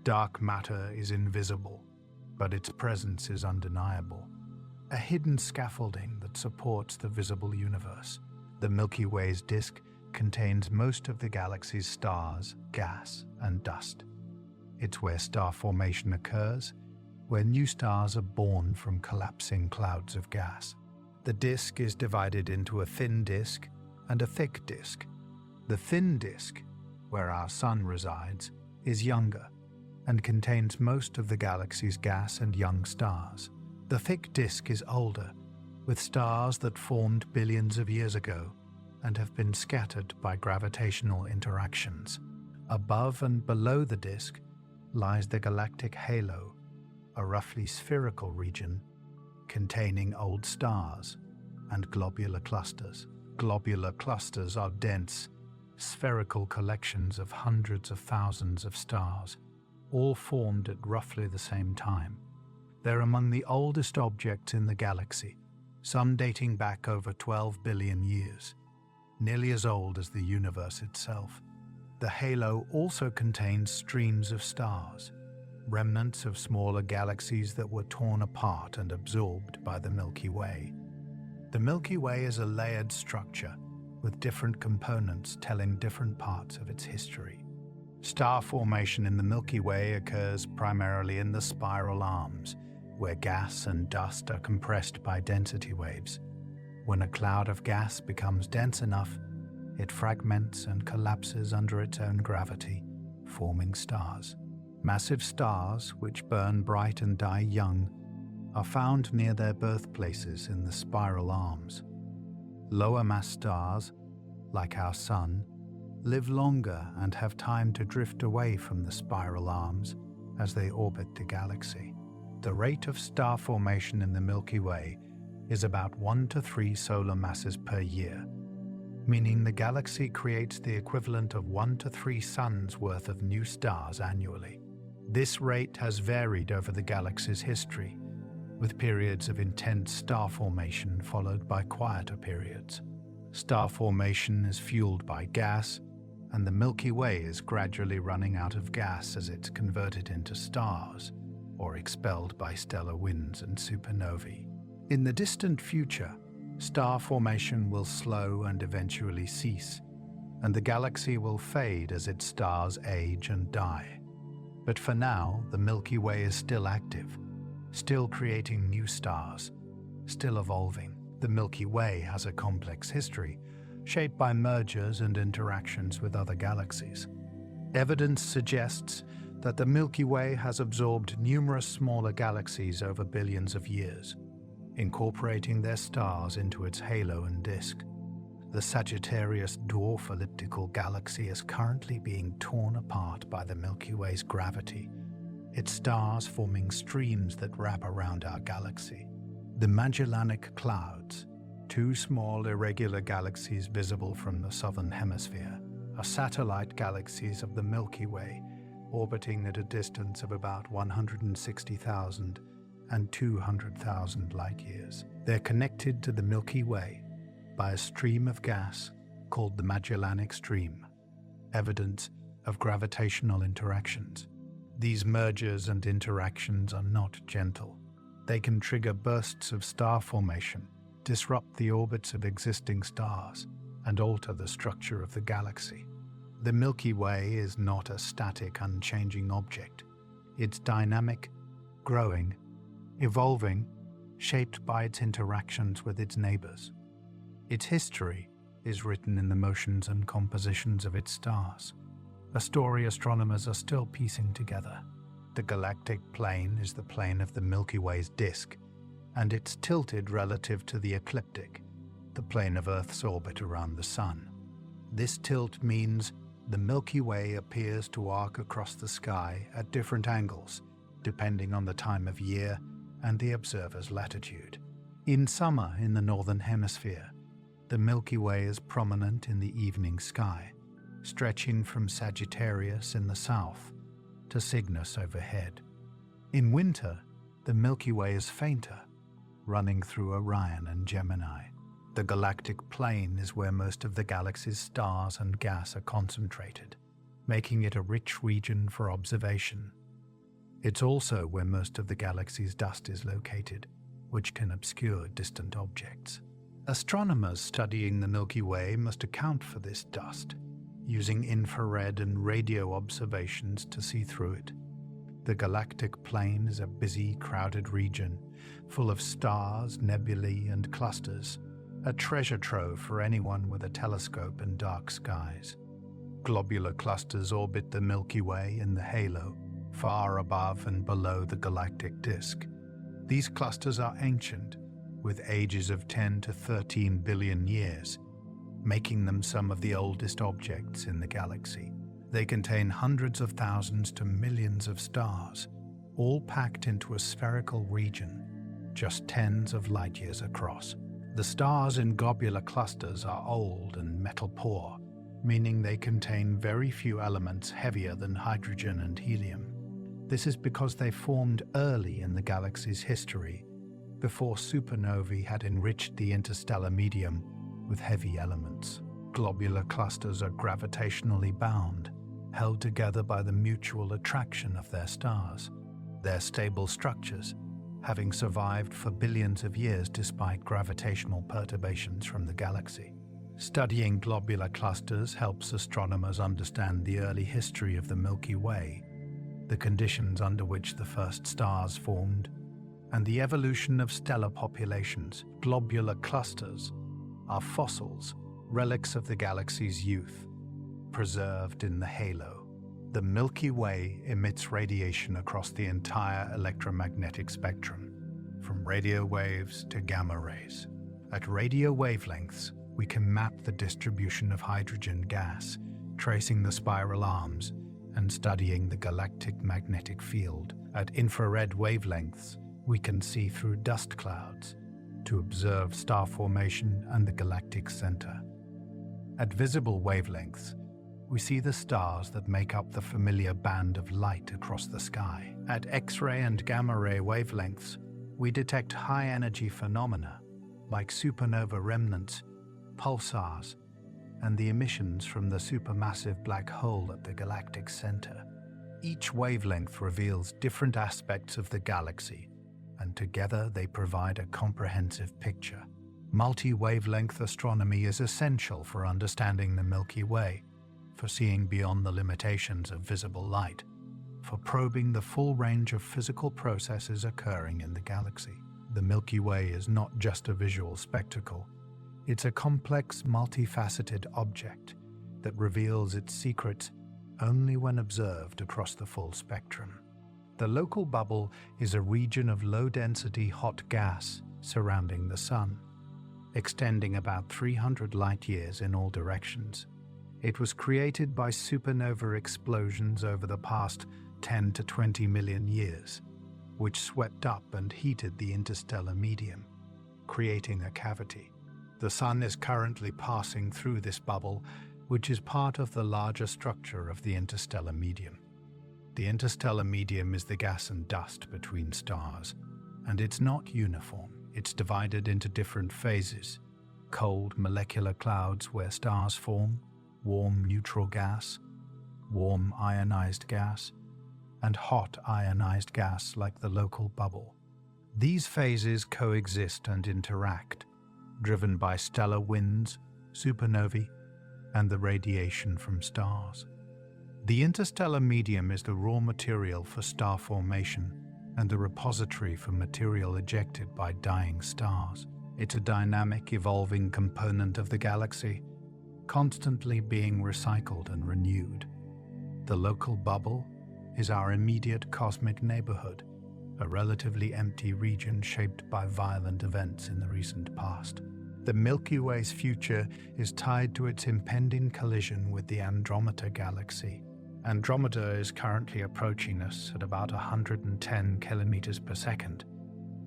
Dark matter is invisible, but its presence is undeniable. A hidden scaffolding that supports the visible universe. The Milky Way's disk contains most of the galaxy's stars, gas, and dust. It's where star formation occurs, where new stars are born from collapsing clouds of gas. The disk is divided into a thin disk and a thick disk. The thin disk, where our Sun resides, is younger and contains most of the galaxy's gas and young stars. The thick disk is older, with stars that formed billions of years ago and have been scattered by gravitational interactions. Above and below the disk lies the galactic halo, a roughly spherical region containing old stars and globular clusters. Globular clusters are dense, spherical collections of hundreds of thousands of stars, all formed at roughly the same time. They're among the oldest objects in the galaxy, some dating back over 12 billion years, nearly as old as the universe itself. The halo also contains streams of stars, remnants of smaller galaxies that were torn apart and absorbed by the Milky Way. The Milky Way is a layered structure with different components telling different parts of its history. Star formation in the Milky Way occurs primarily in the spiral arms, where gas and dust are compressed by density waves. When a cloud of gas becomes dense enough, it fragments and collapses under its own gravity, forming stars. Massive stars, which burn bright and die young, are found near their birthplaces in the spiral arms. Lower mass stars, like our Sun, live longer and have time to drift away from the spiral arms as they orbit the galaxy. The rate of star formation in the Milky Way is about 1 to 3 solar masses per year, meaning the galaxy creates the equivalent of 1 to 3 suns worth of new stars annually. This rate has varied over the galaxy's history, with periods of intense star formation followed by quieter periods. Star formation is fueled by gas, and the Milky Way is gradually running out of gas as it's converted into stars, or expelled by stellar winds and supernovae. In the distant future, star formation will slow and eventually cease, and the galaxy will fade as its stars age and die. But for now, the Milky Way is still active, still creating new stars, still evolving. The Milky Way has a complex history, shaped by mergers and interactions with other galaxies. Evidence suggests that the Milky Way has absorbed numerous smaller galaxies over billions of years, incorporating their stars into its halo and disk. The Sagittarius dwarf elliptical galaxy is currently being torn apart by the Milky Way's gravity, its stars forming streams that wrap around our galaxy. The Magellanic Clouds, 2 small irregular galaxies visible from the southern hemisphere, are satellite galaxies of the Milky Way, orbiting at a distance of about 160,000 and 200,000 light-years. They're connected to the Milky Way by a stream of gas called the Magellanic Stream, evidence of gravitational interactions. These mergers and interactions are not gentle. They can trigger bursts of star formation, disrupt the orbits of existing stars, and alter the structure of the galaxy. The Milky Way is not a static, unchanging object. It's dynamic, growing, evolving, shaped by its interactions with its neighbors. Its history is written in the motions and compositions of its stars, a story astronomers are still piecing together. The galactic plane is the plane of the Milky Way's disk, and it's tilted relative to the ecliptic, the plane of Earth's orbit around the Sun. This tilt means the Milky Way appears to arc across the sky at different angles, depending on the time of year and the observer's latitude. In summer in the northern hemisphere, the Milky Way is prominent in the evening sky, stretching from Sagittarius in the south to Cygnus overhead. In winter, the Milky Way is fainter, running through Orion and Gemini. The galactic plane is where most of the galaxy's stars and gas are concentrated, making it a rich region for observation. It's also where most of the galaxy's dust is located, which can obscure distant objects. Astronomers studying the Milky Way must account for this dust, using infrared and radio observations to see through it. The galactic plane is a busy, crowded region, full of stars, nebulae, and clusters, a treasure trove for anyone with a telescope and dark skies. Globular clusters orbit the Milky Way in the halo, far above and below the galactic disk. These clusters are ancient, with ages of 10 to 13 billion years, making them some of the oldest objects in the galaxy. They contain hundreds of thousands to millions of stars, all packed into a spherical region, just tens of light years across. The stars in globular clusters are old and metal-poor, meaning they contain very few elements heavier than hydrogen and helium. This is because they formed early in the galaxy's history, before supernovae had enriched the interstellar medium with heavy elements. Globular clusters are gravitationally bound, held together by the mutual attraction of their stars. Their stable structures, having survived for billions of years despite gravitational perturbations from the galaxy. Studying globular clusters helps astronomers understand the early history of the Milky Way, the conditions under which the first stars formed, and the evolution of stellar populations. Globular clusters are fossils, relics of the galaxy's youth, preserved in the halo. The Milky Way emits radiation across the entire electromagnetic spectrum, from radio waves to gamma rays. At radio wavelengths, we can map the distribution of hydrogen gas, tracing the spiral arms and studying the galactic magnetic field. At infrared wavelengths, we can see through dust clouds to observe star formation and the galactic center. At visible wavelengths, we see the stars that make up the familiar band of light across the sky. At X-ray and gamma-ray wavelengths, we detect high-energy phenomena like supernova remnants, pulsars, and the emissions from the supermassive black hole at the galactic center. Each wavelength reveals different aspects of the galaxy, and together they provide a comprehensive picture. Multi-wavelength astronomy is essential for understanding the Milky Way, for seeing beyond the limitations of visible light, for probing the full range of physical processes occurring in the galaxy. The Milky Way is not just a visual spectacle. It's a complex, multifaceted object that reveals its secrets only when observed across the full spectrum. The local bubble is a region of low-density hot gas surrounding the Sun, extending about 300 light-years in all directions. It was created by supernova explosions over the past 10 to 20 million years, which swept up and heated the interstellar medium, creating a cavity. The Sun is currently passing through this bubble, which is part of the larger structure of the interstellar medium. The interstellar medium is the gas and dust between stars, and it's not uniform. It's divided into different phases: cold molecular clouds where stars form, warm neutral gas, warm ionized gas, and hot ionized gas like the local bubble. These phases coexist and interact, driven by stellar winds, supernovae, and the radiation from stars. The interstellar medium is the raw material for star formation and the repository for material ejected by dying stars. It's a dynamic, evolving component of the galaxy, constantly being recycled and renewed. The local bubble is our immediate cosmic neighborhood, a relatively empty region shaped by violent events in the recent past. The Milky Way's future is tied to its impending collision with the Andromeda galaxy. Andromeda is currently approaching us at about 110 kilometers per second,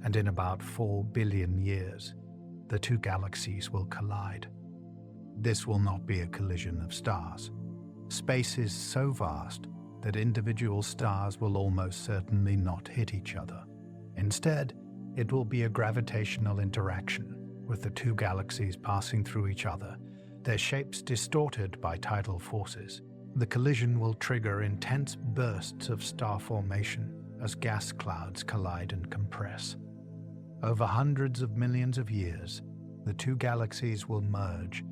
and in about 4 billion years, the two galaxies will collide. This will not be a collision of stars. Space is so vast that individual stars will almost certainly not hit each other. Instead, it will be a gravitational interaction, with the two galaxies passing through each other, their shapes distorted by tidal forces. The collision will trigger intense bursts of star formation as gas clouds collide and compress. Over hundreds of millions of years, the two galaxies will merge,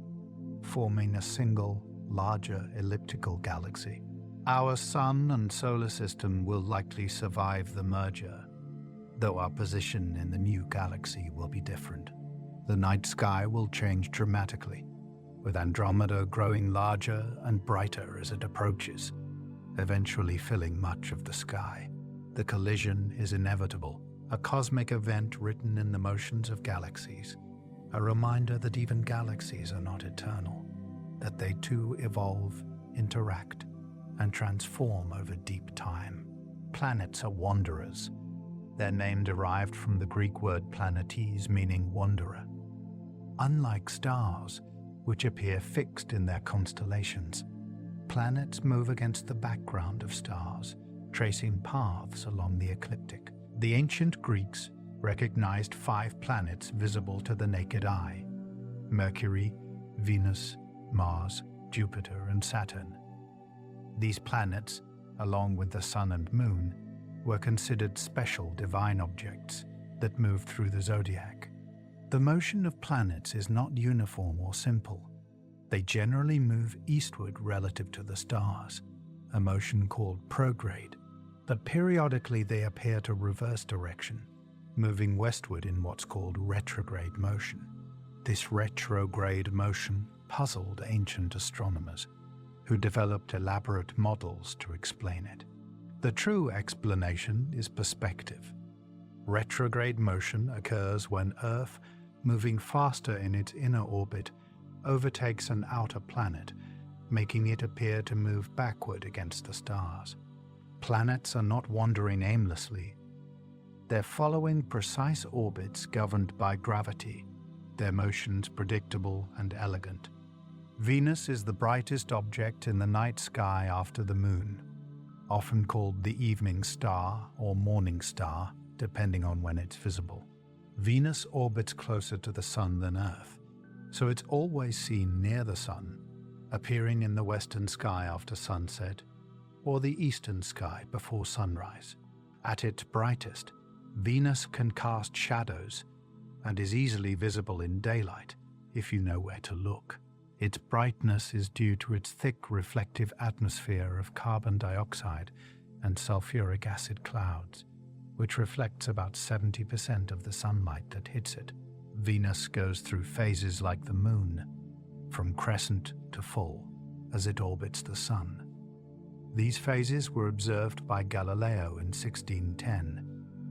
forming a single, larger elliptical galaxy. Our Sun and solar system will likely survive the merger, though our position in the new galaxy will be different. The night sky will change dramatically, with Andromeda growing larger and brighter as it approaches, eventually filling much of the sky. The collision is inevitable, a cosmic event written in the motions of galaxies, a reminder that even galaxies are not eternal, that they too evolve, interact, and transform over deep time. Planets are wanderers, their name derived from the Greek word planetes, meaning wanderer. Unlike stars, which appear fixed in their constellations, planets move against the background of stars, tracing paths along the ecliptic. The ancient Greeks recognized 5 planets visible to the naked eye: Mercury, Venus, Mars, Jupiter, and Saturn. These planets, along with the Sun and Moon, were considered special divine objects that moved through the zodiac. The motion of planets is not uniform or simple. They generally move eastward relative to the stars, a motion called prograde, but periodically they appear to reverse direction, moving westward in what's called retrograde motion. This retrograde motion puzzled ancient astronomers, who developed elaborate models to explain it. The true explanation is perspective. Retrograde motion occurs when Earth, moving faster in its inner orbit, overtakes an outer planet, making it appear to move backward against the stars. Planets are not wandering aimlessly. They're following precise orbits governed by gravity, their motions predictable and elegant. Venus is the brightest object in the night sky after the Moon, often called the evening star or morning star, depending on when it's visible. Venus orbits closer to the Sun than Earth, so it's always seen near the Sun, appearing in the western sky after sunset, or the eastern sky before sunrise. At its brightest, Venus can cast shadows and is easily visible in daylight if you know where to look. Its brightness is due to its thick reflective atmosphere of carbon dioxide and sulfuric acid clouds, which reflects about 70% of the sunlight that hits it. Venus goes through phases like the Moon, from crescent to full, as it orbits the Sun. These phases were observed by Galileo in 1610,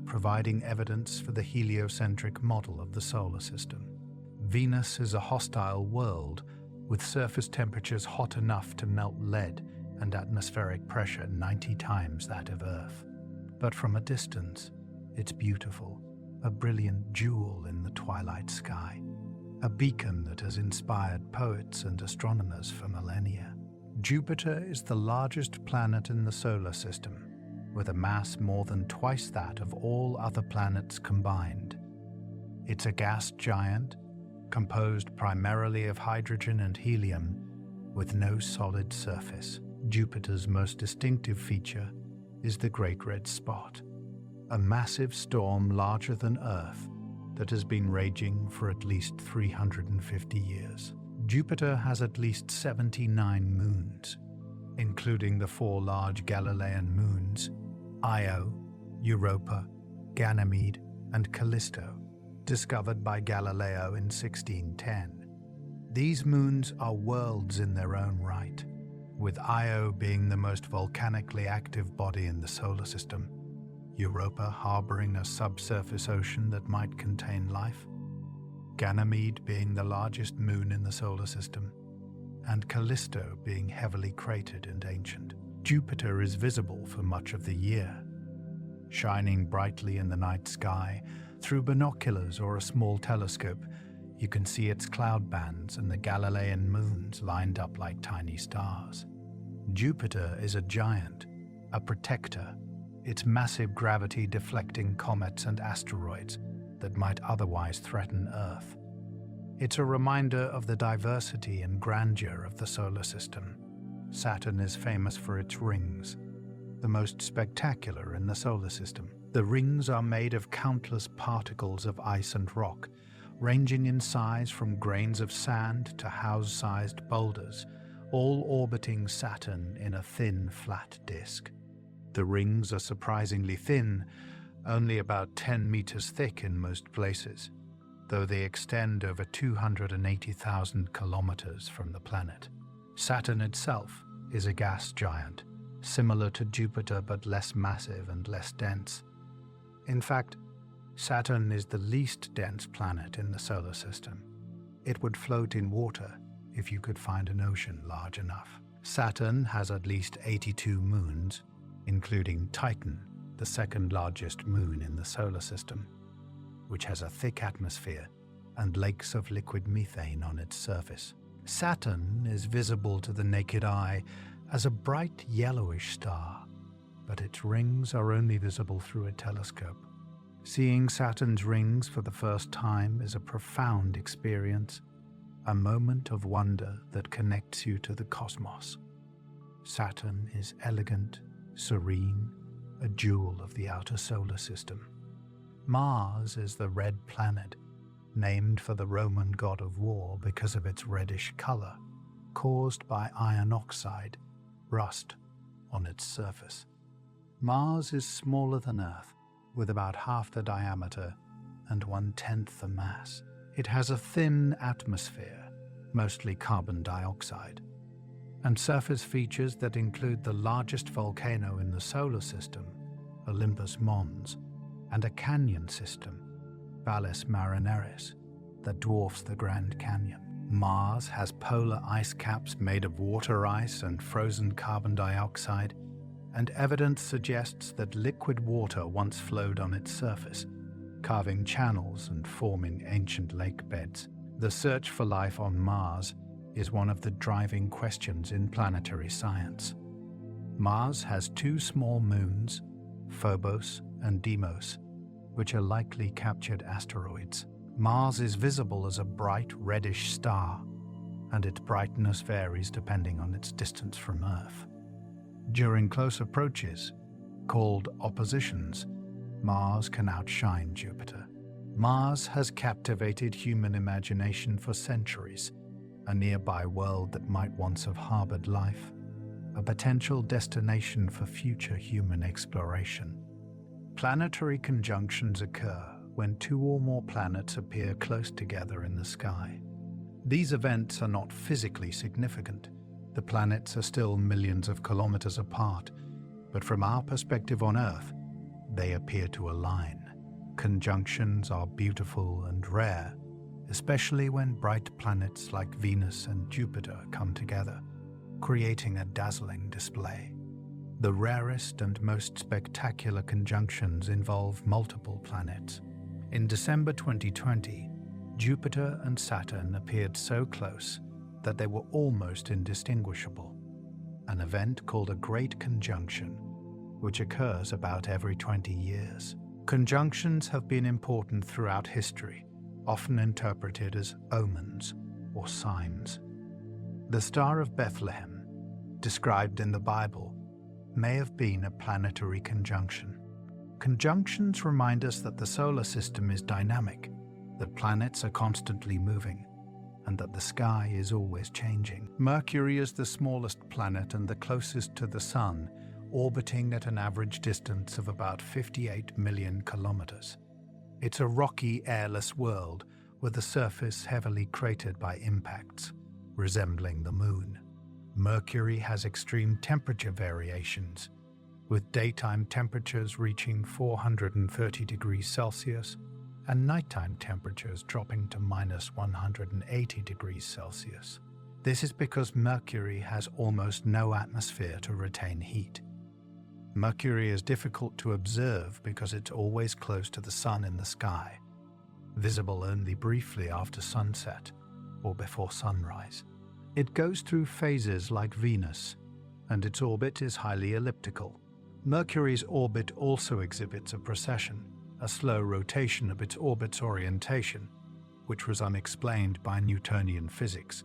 providing evidence for the heliocentric model of the solar system. Venus is a hostile world, with surface temperatures hot enough to melt lead and atmospheric pressure 90 times that of Earth. But from a distance, it's beautiful, a brilliant jewel in the twilight sky, a beacon that has inspired poets and astronomers for millennia. Jupiter is the largest planet in the solar system, with a mass more than twice that of all other planets combined. It's a gas giant, composed primarily of hydrogen and helium, with no solid surface. Jupiter's most distinctive feature is the Great Red Spot, a massive storm larger than Earth that has been raging for at least 350 years. Jupiter has at least 79 moons, including the 4 large Galilean moons, Io, Europa, Ganymede, and Callisto, discovered by Galileo in 1610. These moons are worlds in their own right, with Io being the most volcanically active body in the solar system, Europa harboring a subsurface ocean that might contain life, Ganymede being the largest moon in the solar system, and Callisto being heavily cratered and ancient. Jupiter is visible for much of the year, shining brightly in the night sky. Through binoculars or a small telescope, you can see its cloud bands and the Galilean moons lined up like tiny stars. Jupiter is a giant, a protector, its massive gravity deflecting comets and asteroids that might otherwise threaten Earth. It's a reminder of the diversity and grandeur of the solar system. Saturn is famous for its rings, the most spectacular in the solar system. The rings are made of countless particles of ice and rock, ranging in size from grains of sand to house-sized boulders, all orbiting Saturn in a thin, flat disk. The rings are surprisingly thin, only about 10 meters thick in most places, though they extend over 280,000 kilometers from the planet. Saturn itself is a gas giant, similar to Jupiter but less massive and less dense. In fact, Saturn is the least dense planet in the solar system. It would float in water if you could find an ocean large enough. Saturn has at least 82 moons, including Titan, the second largest moon in the solar system, which has a thick atmosphere and lakes of liquid methane on its surface. Saturn is visible to the naked eye as a bright yellowish star, but its rings are only visible through a telescope. Seeing Saturn's rings for the first time is a profound experience, a moment of wonder that connects you to the cosmos. Saturn is elegant, serene, a jewel of the outer solar system. Mars is the red planet, named for the Roman god of war because of its reddish color, caused by iron oxide, rust, on its surface. Mars is smaller than Earth, with about half the diameter and 1/10 the mass. It has a thin atmosphere, mostly carbon dioxide, and surface features that include the largest volcano in the solar system, Olympus Mons, and a canyon system, Valles Marineris, that dwarfs the Grand Canyon. Mars has polar ice caps made of water ice and frozen carbon dioxide, and evidence suggests that liquid water once flowed on its surface, carving channels and forming ancient lake beds. The search for life on Mars is one of the driving questions in planetary science. Mars has 2 small moons, Phobos and Deimos, which are likely captured asteroids. Mars is visible as a bright reddish star, and its brightness varies depending on its distance from Earth. During close approaches, called oppositions, Mars can outshine Jupiter. Mars has captivated human imagination for centuries, a nearby world that might once have harbored life, a potential destination for future human exploration. Planetary conjunctions occur when 2 or more planets appear close together in the sky. These events are not physically significant. The planets are still millions of kilometers apart, but from our perspective on Earth, they appear to align. Conjunctions are beautiful and rare, especially when bright planets like Venus and Jupiter come together, creating a dazzling display. The rarest and most spectacular conjunctions involve multiple planets. In December 2020, Jupiter and Saturn appeared so close that they were almost indistinguishable, an event called a Great Conjunction, which occurs about every 20 years. Conjunctions have been important throughout history, often interpreted as omens or signs. The Star of Bethlehem, described in the Bible, may have been a planetary conjunction. Conjunctions remind us that the solar system is dynamic, that planets are constantly moving, and that the sky is always changing. Mercury is the smallest planet and the closest to the Sun, orbiting at an average distance of about 58 million kilometers. It's a rocky, airless world with a surface heavily cratered by impacts, resembling the Moon. Mercury has extreme temperature variations, with daytime temperatures reaching 430 degrees Celsius and nighttime temperatures dropping to minus 180 degrees Celsius. This is because Mercury has almost no atmosphere to retain heat. Mercury is difficult to observe because it's always close to the Sun in the sky, visible only briefly after sunset or before sunrise. It goes through phases like Venus, and its orbit is highly elliptical. Mercury's orbit also exhibits a precession, a slow rotation of its orbit's orientation, which was unexplained by Newtonian physics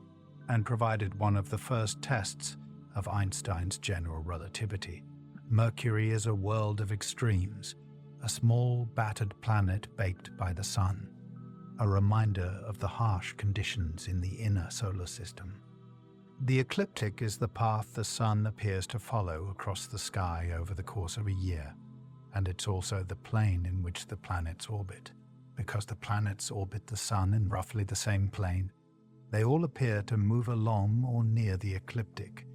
and provided one of the first tests of Einstein's general relativity. Mercury is a world of extremes, a small, battered planet baked by the Sun, a reminder of the harsh conditions in the inner solar system. The ecliptic is the path the Sun appears to follow across the sky over the course of a year, and it's also the plane in which the planets orbit. Because the planets orbit the Sun in roughly the same plane, they all appear to move along or near the ecliptic.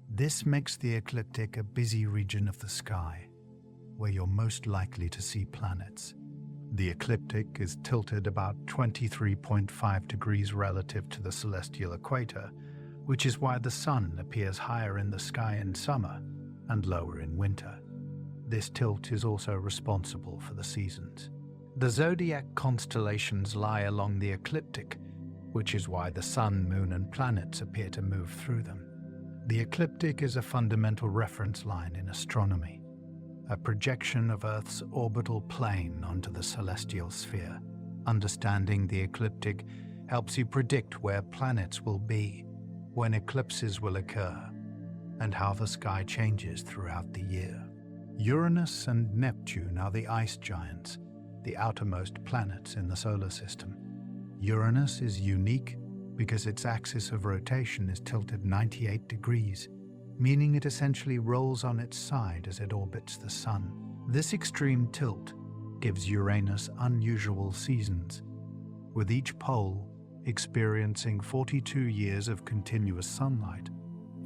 This makes the ecliptic a busy region of the sky, where you're most likely to see planets. The ecliptic is tilted about 23.5 degrees relative to the celestial equator, which is why the Sun appears higher in the sky in summer and lower in winter. This tilt is also responsible for the seasons. The zodiac constellations lie along the ecliptic, which is why the Sun, Moon, and planets appear to move through them. The ecliptic is a fundamental reference line in astronomy, a projection of Earth's orbital plane onto the celestial sphere. Understanding the ecliptic helps you predict where planets will be, when eclipses will occur, and how the sky changes throughout the year. Uranus and Neptune are the ice giants, the outermost planets in the solar system. Uranus is unique because its axis of rotation is tilted 98 degrees, meaning it essentially rolls on its side as it orbits the Sun. This extreme tilt gives Uranus unusual seasons, with each pole experiencing 42 years of continuous sunlight,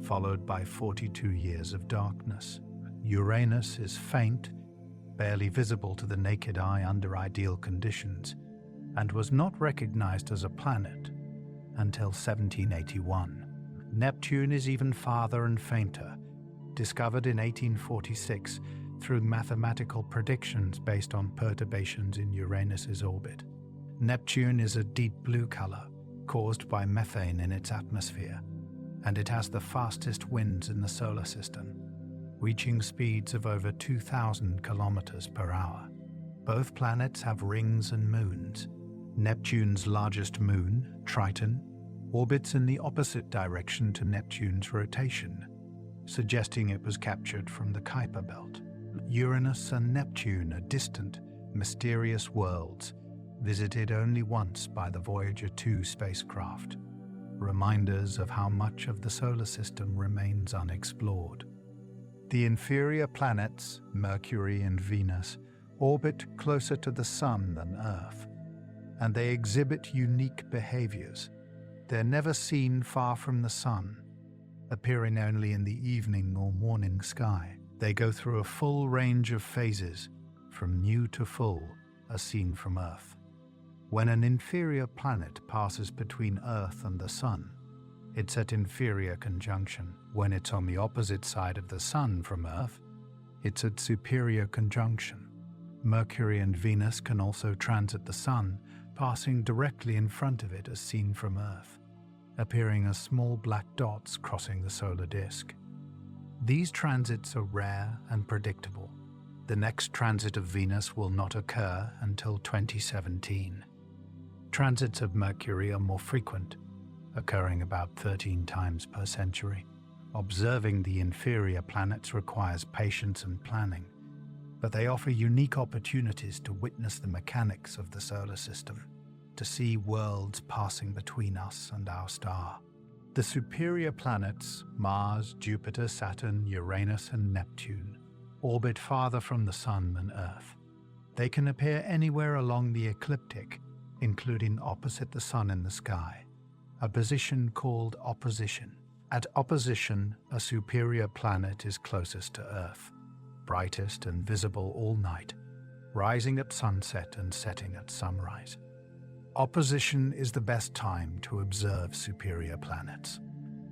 followed by 42 years of darkness. Uranus is faint, barely visible to the naked eye under ideal conditions, and was not recognized as a planet until 1781. Neptune is even farther and fainter, discovered in 1846 through mathematical predictions based on perturbations in Uranus's orbit. Neptune is a deep blue color, caused by methane in its atmosphere, and it has the fastest winds in the solar system, reaching speeds of over 2,000 kilometers per hour. Both planets have rings and moons. Neptune's largest moon, Triton, orbits in the opposite direction to Neptune's rotation, suggesting it was captured from the Kuiper belt. Uranus and Neptune are distant, mysterious worlds, visited only once by the Voyager 2 spacecraft, reminders of how much of the solar system remains unexplored. The inferior planets, Mercury and Venus, orbit closer to the Sun than Earth, and they exhibit unique behaviors. They're never seen far from the Sun, appearing only in the evening or morning sky. They go through a full range of phases, from new to full, as seen from Earth. When an inferior planet passes between Earth and the Sun, it's at inferior conjunction. When it's on the opposite side of the Sun from Earth, it's at superior conjunction. Mercury and Venus can also transit the Sun, passing directly in front of it as seen from Earth, appearing as small black dots crossing the solar disk. These transits are rare and predictable. The next transit of Venus will not occur until 2017. Transits of Mercury are more frequent, occurring about 13 times per century. Observing the inferior planets requires patience and planning, but they offer unique opportunities to witness the mechanics of the solar system, to see worlds passing between us and our star. The superior planets, Mars, Jupiter, Saturn, Uranus, and Neptune, orbit farther from the Sun than Earth. They can appear anywhere along the ecliptic, including opposite the Sun in the sky, a position called opposition. At opposition, a superior planet is closest to Earth, brightest and visible all night, rising at sunset and setting at sunrise. Opposition is the best time to observe superior planets.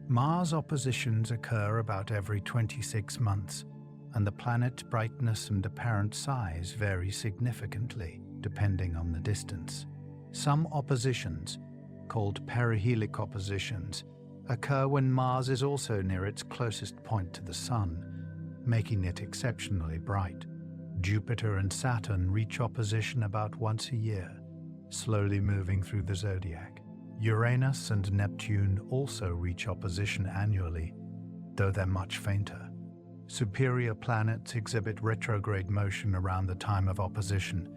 Mars oppositions occur about every 26 months, and the planet's brightness and apparent size vary significantly depending on the distance. Some oppositions, called perihelic oppositions, occur when Mars is also near its closest point to the Sun, making it exceptionally bright. Jupiter and Saturn reach opposition about once a year, slowly moving through the zodiac. Uranus and Neptune also reach opposition annually, though they're much fainter. Superior planets exhibit retrograde motion around the time of opposition,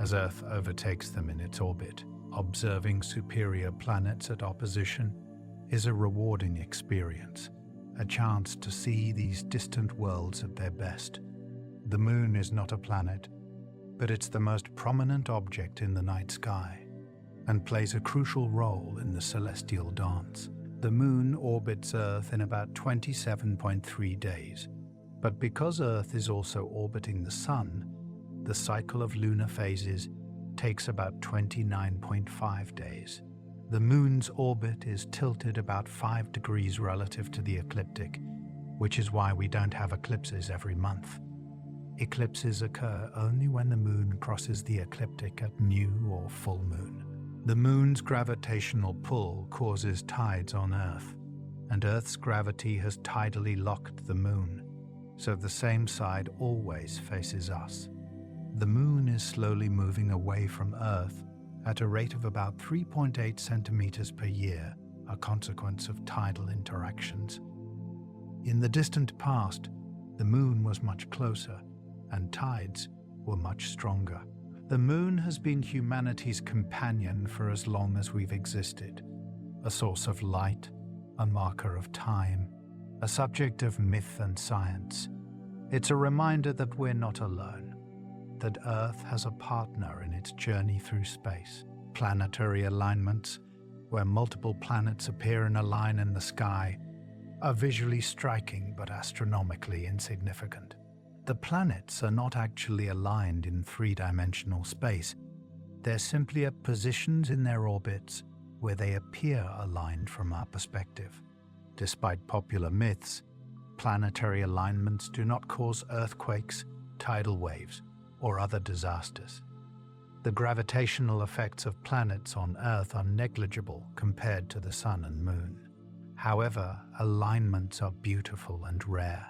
as Earth overtakes them in its orbit. Observing superior planets at opposition is a rewarding experience, a chance to see these distant worlds at their best. The Moon is not a planet, but it's the most prominent object in the night sky and plays a crucial role in the celestial dance. The Moon orbits Earth in about 27.3 days, but because Earth is also orbiting the Sun, the cycle of lunar phases takes about 29.5 days. The Moon's orbit is tilted about 5 degrees relative to the ecliptic, which is why we don't have eclipses every month. Eclipses occur only when the Moon crosses the ecliptic at new or full moon. The Moon's gravitational pull causes tides on Earth, and Earth's gravity has tidally locked the Moon, so the same side always faces us. The Moon is slowly moving away from Earth at a rate of about 3.8 centimeters per year, a consequence of tidal interactions. In the distant past, the Moon was much closer, and tides were much stronger. The Moon has been humanity's companion for as long as we've existed, a source of light, a marker of time, a subject of myth and science. It's a reminder that we're not alone, that Earth has a partner in its journey through space. Planetary alignments, where multiple planets appear in a line in the sky, are visually striking but astronomically insignificant. The planets are not actually aligned in three-dimensional space. They're simply at positions in their orbits where they appear aligned from our perspective. Despite popular myths, planetary alignments do not cause earthquakes, tidal waves, or other disasters. The gravitational effects of planets on Earth are negligible compared to the Sun and Moon. However, alignments are beautiful and rare,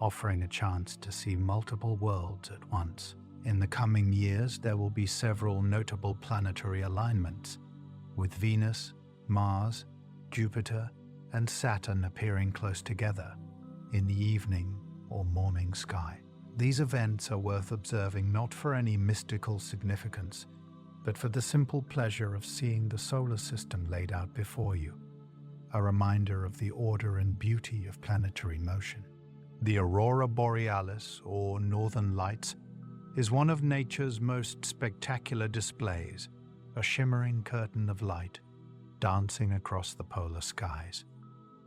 offering a chance to see multiple worlds at once. In the coming years, there will be several notable planetary alignments, with Venus, Mars, Jupiter, and Saturn appearing close together in the evening or morning sky. These events are worth observing not for any mystical significance, but for the simple pleasure of seeing the solar system laid out before you, a reminder of the order and beauty of planetary motion. The aurora borealis, or northern lights, is one of nature's most spectacular displays, a shimmering curtain of light dancing across the polar skies.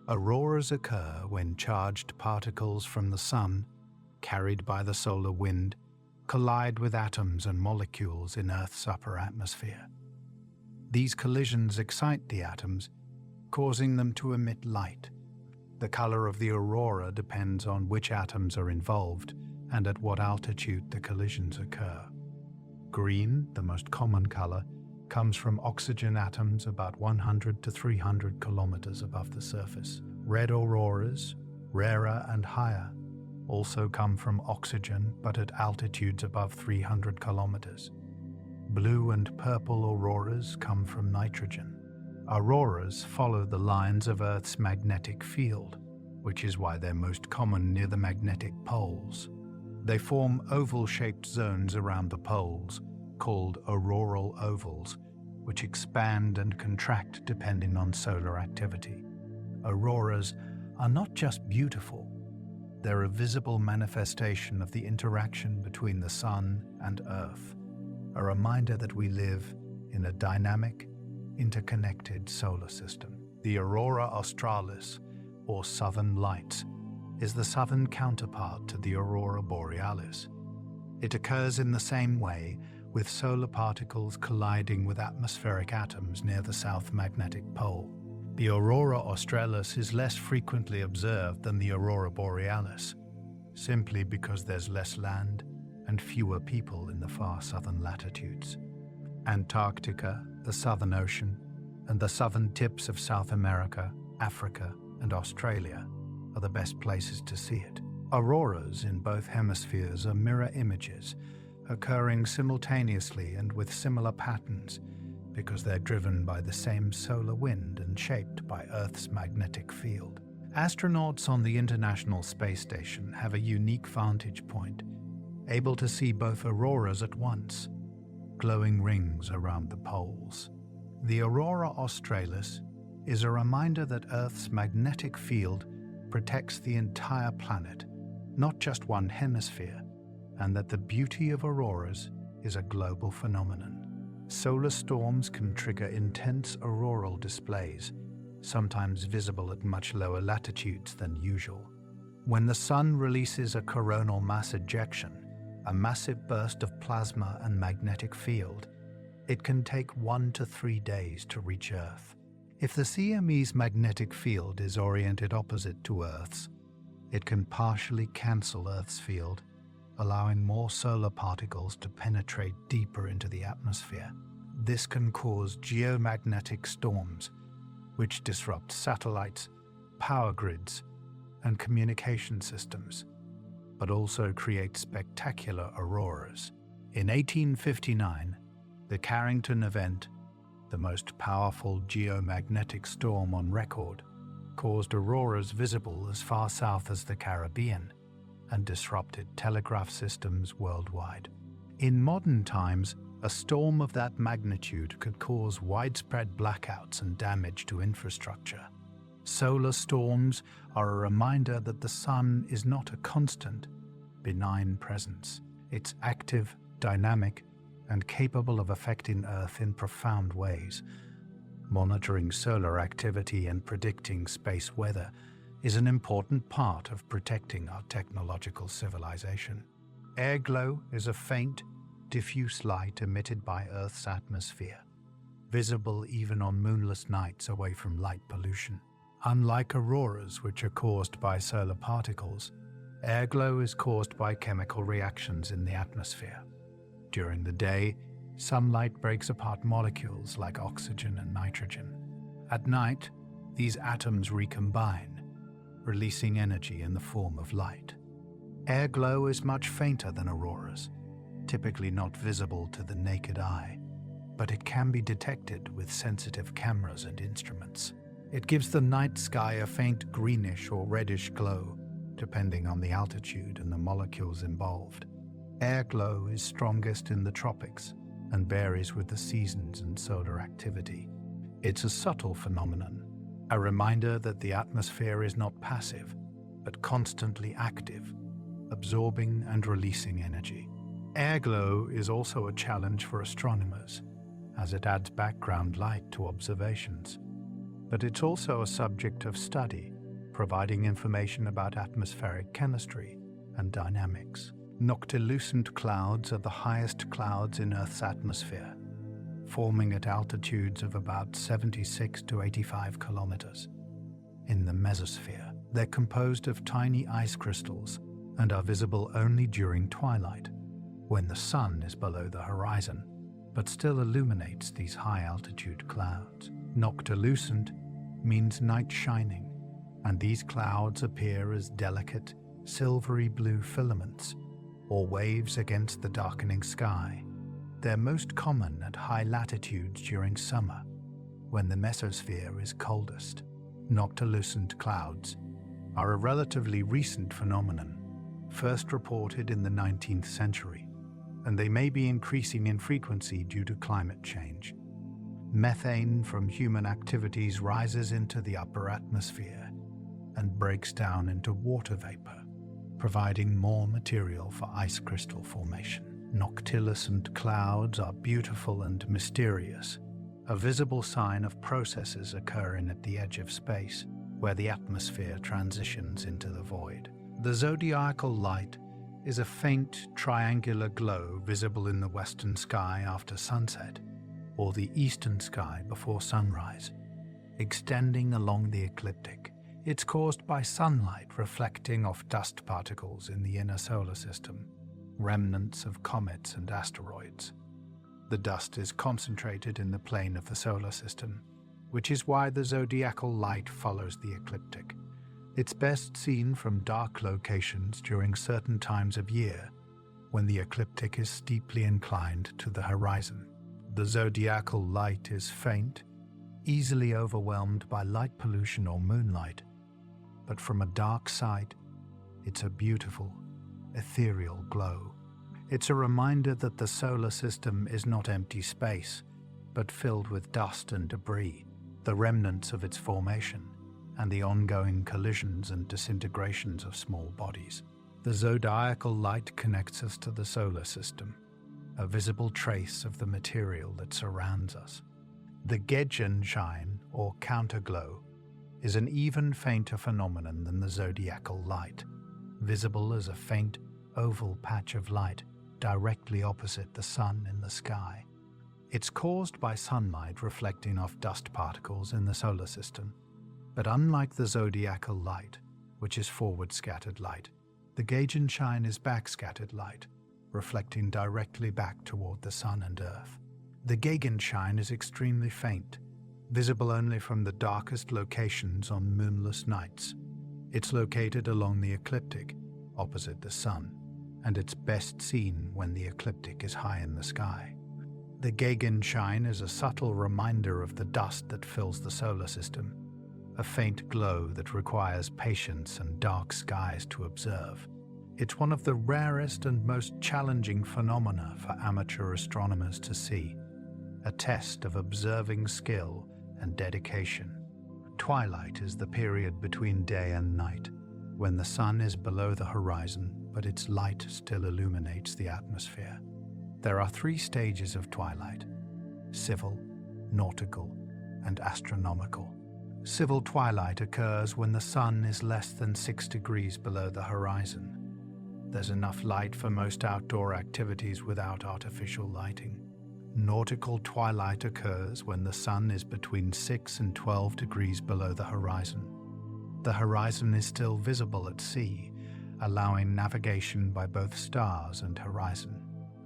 Auroras occur when charged particles from the sun, carried by the solar wind, collide with atoms and molecules in Earth's upper atmosphere. These collisions excite the atoms, causing them to emit light. The color of the aurora depends on which atoms are involved and at what altitude the collisions occur. Green, the most common color, comes from oxygen atoms about 100 to 300 kilometers above the surface. Red auroras, rarer and higher, also come from oxygen but at altitudes above 300 kilometers. Blue and purple auroras come from nitrogen. Auroras follow the lines of Earth's magnetic field, which is why they're most common near the magnetic poles. They form oval-shaped zones around the poles, called auroral ovals, which expand and contract depending on solar activity. Auroras are not just beautiful, they're a visible manifestation of the interaction between the Sun and Earth, a reminder that we live in a dynamic, interconnected solar system. The aurora australis, or southern lights, is the southern counterpart to the aurora borealis. It occurs in the same way, with solar particles colliding with atmospheric atoms near the south magnetic pole. The aurora australis is less frequently observed than the aurora borealis, simply because there's less land and fewer people in the far southern latitudes. Antarctica, the Southern Ocean, and the southern tips of South America, Africa, and Australia are the best places to see it. Auroras in both hemispheres are mirror images, occurring simultaneously and with similar patterns because they're driven by the same solar wind and shaped by Earth's magnetic field. Astronauts on the International Space Station have a unique vantage point, able to see both auroras at once, glowing rings around the poles. The aurora australis is a reminder that Earth's magnetic field protects the entire planet, not just one hemisphere, and that the beauty of auroras is a global phenomenon. Solar storms can trigger intense auroral displays, sometimes visible at much lower latitudes than usual. When the Sun releases a coronal mass ejection, a massive burst of plasma and magnetic field, it can take 1 to 3 days to reach Earth. If the CME's magnetic field is oriented opposite to Earth's, it can partially cancel Earth's field, allowing more solar particles to penetrate deeper into the atmosphere. This can cause geomagnetic storms, which disrupt satellites, power grids, and communication systems, but also create spectacular auroras. In 1859, the Carrington event, the most powerful geomagnetic storm on record, caused auroras visible as far south as the Caribbean and disrupted telegraph systems worldwide. In modern times, a storm of that magnitude could cause widespread blackouts and damage to infrastructure. Solar storms are a reminder that the Sun is not a constant, benign presence. It's active, dynamic, and capable of affecting Earth in profound ways. Monitoring solar activity and predicting space weather is an important part of protecting our technological civilization. Airglow is a faint, diffuse light emitted by Earth's atmosphere, visible even on moonless nights away from light pollution. Unlike auroras, which are caused by solar particles, airglow is caused by chemical reactions in the atmosphere. During the day, sunlight breaks apart molecules like oxygen and nitrogen. At night, these atoms recombine, releasing energy in the form of light. Airglow is much fainter than auroras, typically not visible to the naked eye, but it can be detected with sensitive cameras and instruments. It gives the night sky a faint greenish or reddish glow, depending on the altitude and the molecules involved. Airglow is strongest in the tropics and varies with the seasons and solar activity. It's a subtle phenomenon, a reminder that the atmosphere is not passive, but constantly active, absorbing and releasing energy. Airglow is also a challenge for astronomers, as it adds background light to observations. But it's also a subject of study, providing information about atmospheric chemistry and dynamics. Noctilucent clouds are the highest clouds in Earth's atmosphere, forming at altitudes of about 76 to 85 kilometers. In the mesosphere, they're composed of tiny ice crystals and are visible only during twilight, when the Sun is below the horizon, but still illuminates these high-altitude clouds. Noctilucent means night shining, and these clouds appear as delicate, silvery blue filaments or waves against the darkening sky. They're most common at high latitudes during summer, when the mesosphere is coldest. Noctilucent clouds are a relatively recent phenomenon, first reported in the 19th century, and they may be increasing in frequency due to climate change. Methane from human activities rises into the upper atmosphere and breaks down into water vapor, providing more material for ice crystal formation. Noctilucent clouds are beautiful and mysterious, a visible sign of processes occurring at the edge of space, where the atmosphere transitions into the void. The zodiacal light is a faint triangular glow visible in the western sky after sunset, or the eastern sky before sunrise, extending along the ecliptic. It's caused by sunlight reflecting off dust particles in the inner solar system, remnants of comets and asteroids. The dust is concentrated in the plane of the solar system, which is why the zodiacal light follows the ecliptic. It's best seen from dark locations during certain times of year, when the ecliptic is steeply inclined to the horizon. The zodiacal light is faint, easily overwhelmed by light pollution or moonlight, but from a dark side, it's a beautiful, ethereal glow. It's a reminder that the solar system is not empty space, but filled with dust and debris, the remnants of its formation, and the ongoing collisions and disintegrations of small bodies. The zodiacal light connects us to the solar system, a visible trace of the material that surrounds us. The Gegenschein, or counterglow, is an even fainter phenomenon than the zodiacal light, visible as a faint, oval patch of light directly opposite the sun in the sky. It's caused by sunlight reflecting off dust particles in the solar system, but unlike the zodiacal light, which is forward scattered light, the Gegenschein is backscattered light, reflecting directly back toward the sun and earth. The Gegenschein is extremely faint, visible only from the darkest locations on moonless nights. It's located along the ecliptic, opposite the sun, and it's best seen when the ecliptic is high in the sky. The Gegenschein is a subtle reminder of the dust that fills the solar system, a faint glow that requires patience and dark skies to observe. It's one of the rarest and most challenging phenomena for amateur astronomers to see, a test of observing skill and dedication. Twilight is the period between day and night, when the sun is below the horizon but its light still illuminates the atmosphere. There are 3 stages of twilight: civil, nautical, and astronomical. Civil twilight occurs when the sun is less than 6 degrees below the horizon. There's enough light for most outdoor activities without artificial lighting. Nautical twilight occurs when the sun is between 6 and 12 degrees below the horizon. The horizon is still visible at sea, allowing navigation by both stars and horizon.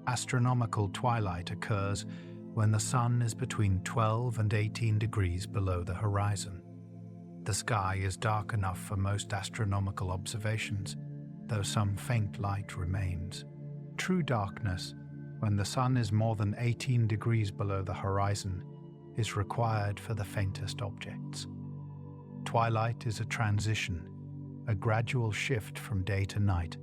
Astronomical twilight occurs when the sun is between 12 and 18 degrees below the horizon. The sky is dark enough for most astronomical observations, though some faint light remains. True darkness, when the sun is more than 18 degrees below the horizon, is required for the faintest objects. Twilight is a transition, a gradual shift from day to night,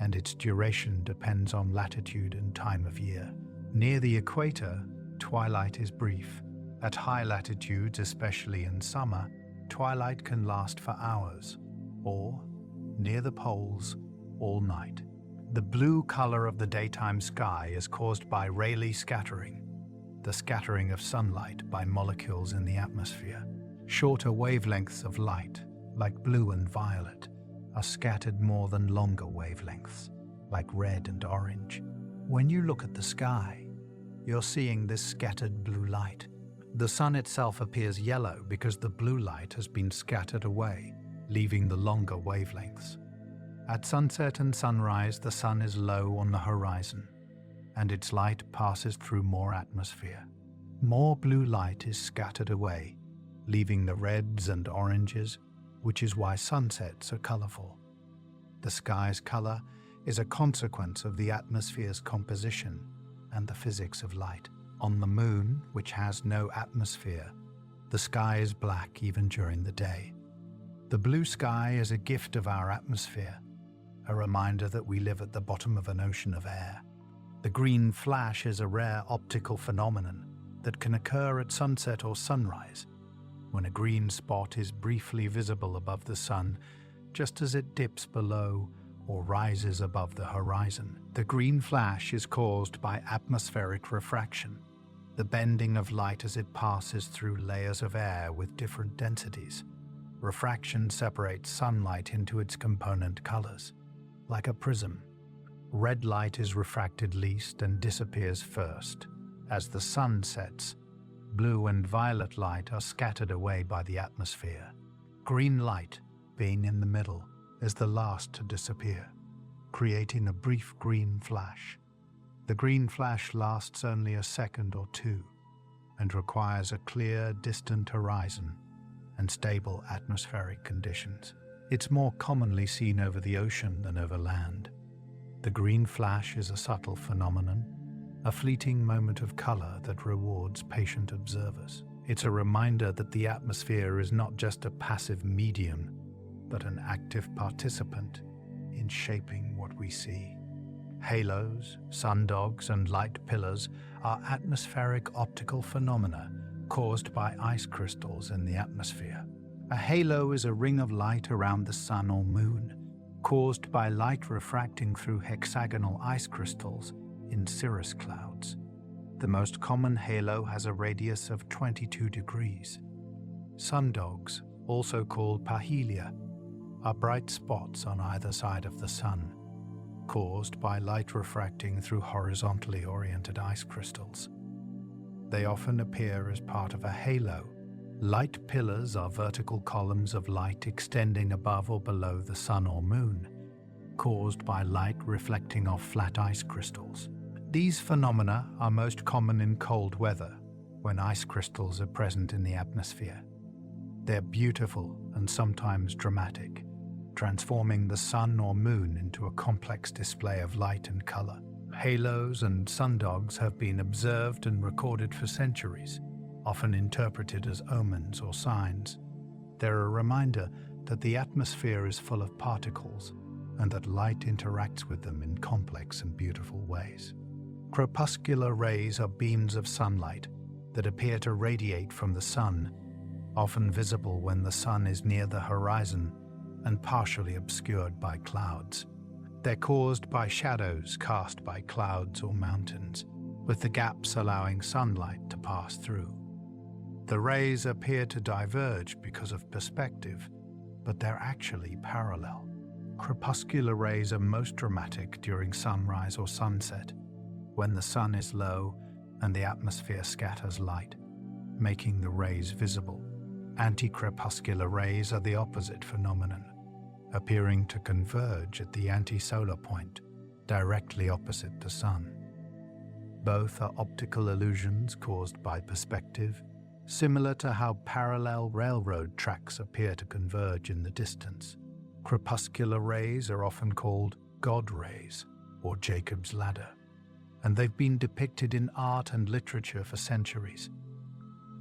and its duration depends on latitude and time of year. Near the equator, twilight is brief. At high latitudes, especially in summer, twilight can last for hours, or, near the poles, all night. The blue color of the daytime sky is caused by Rayleigh scattering, the scattering of sunlight by molecules in the atmosphere. Shorter wavelengths of light, like blue and violet, are scattered more than longer wavelengths, like red and orange. When you look at the sky, you're seeing this scattered blue light. The sun itself appears yellow because the blue light has been scattered away, leaving the longer wavelengths. At sunset and sunrise, the sun is low on the horizon, and its light passes through more atmosphere. More blue light is scattered away, leaving the reds and oranges, which is why sunsets are colorful. The sky's color is a consequence of the atmosphere's composition and the physics of light. On the moon, which has no atmosphere, the sky is black even during the day. The blue sky is a gift of our atmosphere, a reminder that we live at the bottom of an ocean of air. The green flash is a rare optical phenomenon that can occur at sunset or sunrise, when a green spot is briefly visible above the sun, just as it dips below or rises above the horizon. The green flash is caused by atmospheric refraction, the bending of light as it passes through layers of air with different densities. Refraction separates sunlight into its component colors. Like a prism, red light is refracted least and disappears first. As the sun sets, blue and violet light are scattered away by the atmosphere. Green light, being in the middle, is the last to disappear, creating a brief green flash. The green flash lasts only a second or two and requires a clear, distant horizon and stable atmospheric conditions. It's more commonly seen over the ocean than over land. The green flash is a subtle phenomenon, a fleeting moment of color that rewards patient observers. It's a reminder that the atmosphere is not just a passive medium, but an active participant in shaping what we see. Halos, sundogs, and light pillars are atmospheric optical phenomena caused by ice crystals in the atmosphere. A halo is a ring of light around the sun or moon, caused by light refracting through hexagonal ice crystals in cirrus clouds. The most common halo has a radius of 22 degrees. Sundogs, also called parhelia, are bright spots on either side of the sun, caused by light refracting through horizontally oriented ice crystals. They often appear as part of a halo. Light pillars are vertical columns of light extending above or below the sun or moon, caused by light reflecting off flat ice crystals. These phenomena are most common in cold weather, when ice crystals are present in the atmosphere. They're beautiful and sometimes dramatic, transforming the sun or moon into a complex display of light and color. Halos and sundogs have been observed and recorded for centuries, often interpreted as omens or signs. They're a reminder that the atmosphere is full of particles and that light interacts with them in complex and beautiful ways. Crepuscular rays are beams of sunlight that appear to radiate from the sun, often visible when the sun is near the horizon and partially obscured by clouds. They're caused by shadows cast by clouds or mountains, with the gaps allowing sunlight to pass through. The rays appear to diverge because of perspective, but they're actually parallel. Crepuscular rays are most dramatic during sunrise or sunset, when the sun is low and the atmosphere scatters light, making the rays visible. Anti-crepuscular rays are the opposite phenomenon, appearing to converge at the anti-solar point, directly opposite the sun. Both are optical illusions caused by perspective, similar to how parallel railroad tracks appear to converge in the distance. Crepuscular rays are often called God rays or Jacob's ladder, and they've been depicted in art and literature for centuries.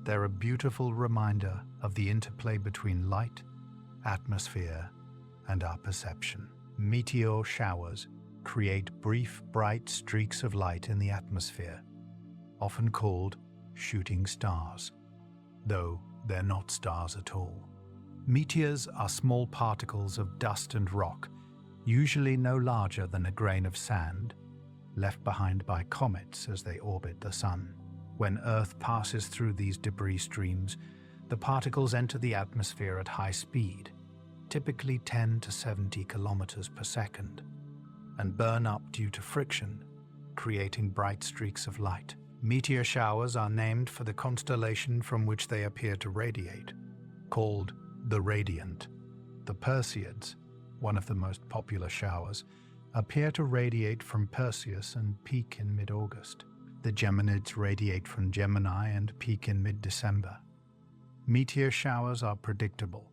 They're a beautiful reminder of the interplay between light, atmosphere, and our perception. Meteor showers create brief, bright streaks of light in the atmosphere, often called shooting stars, though they're not stars at all. Meteors are small particles of dust and rock, usually no larger than a grain of sand, left behind by comets as they orbit the sun. When Earth passes through these debris streams, the particles enter the atmosphere at high speed, typically 10 to 70 kilometers per second, and burn up due to friction, creating bright streaks of light. Meteor showers are named for the constellation from which they appear to radiate, called the radiant. The Perseids, one of the most popular showers, appear to radiate from Perseus and peak in mid-August. The Geminids radiate from Gemini and peak in mid-December. Meteor showers are predictable,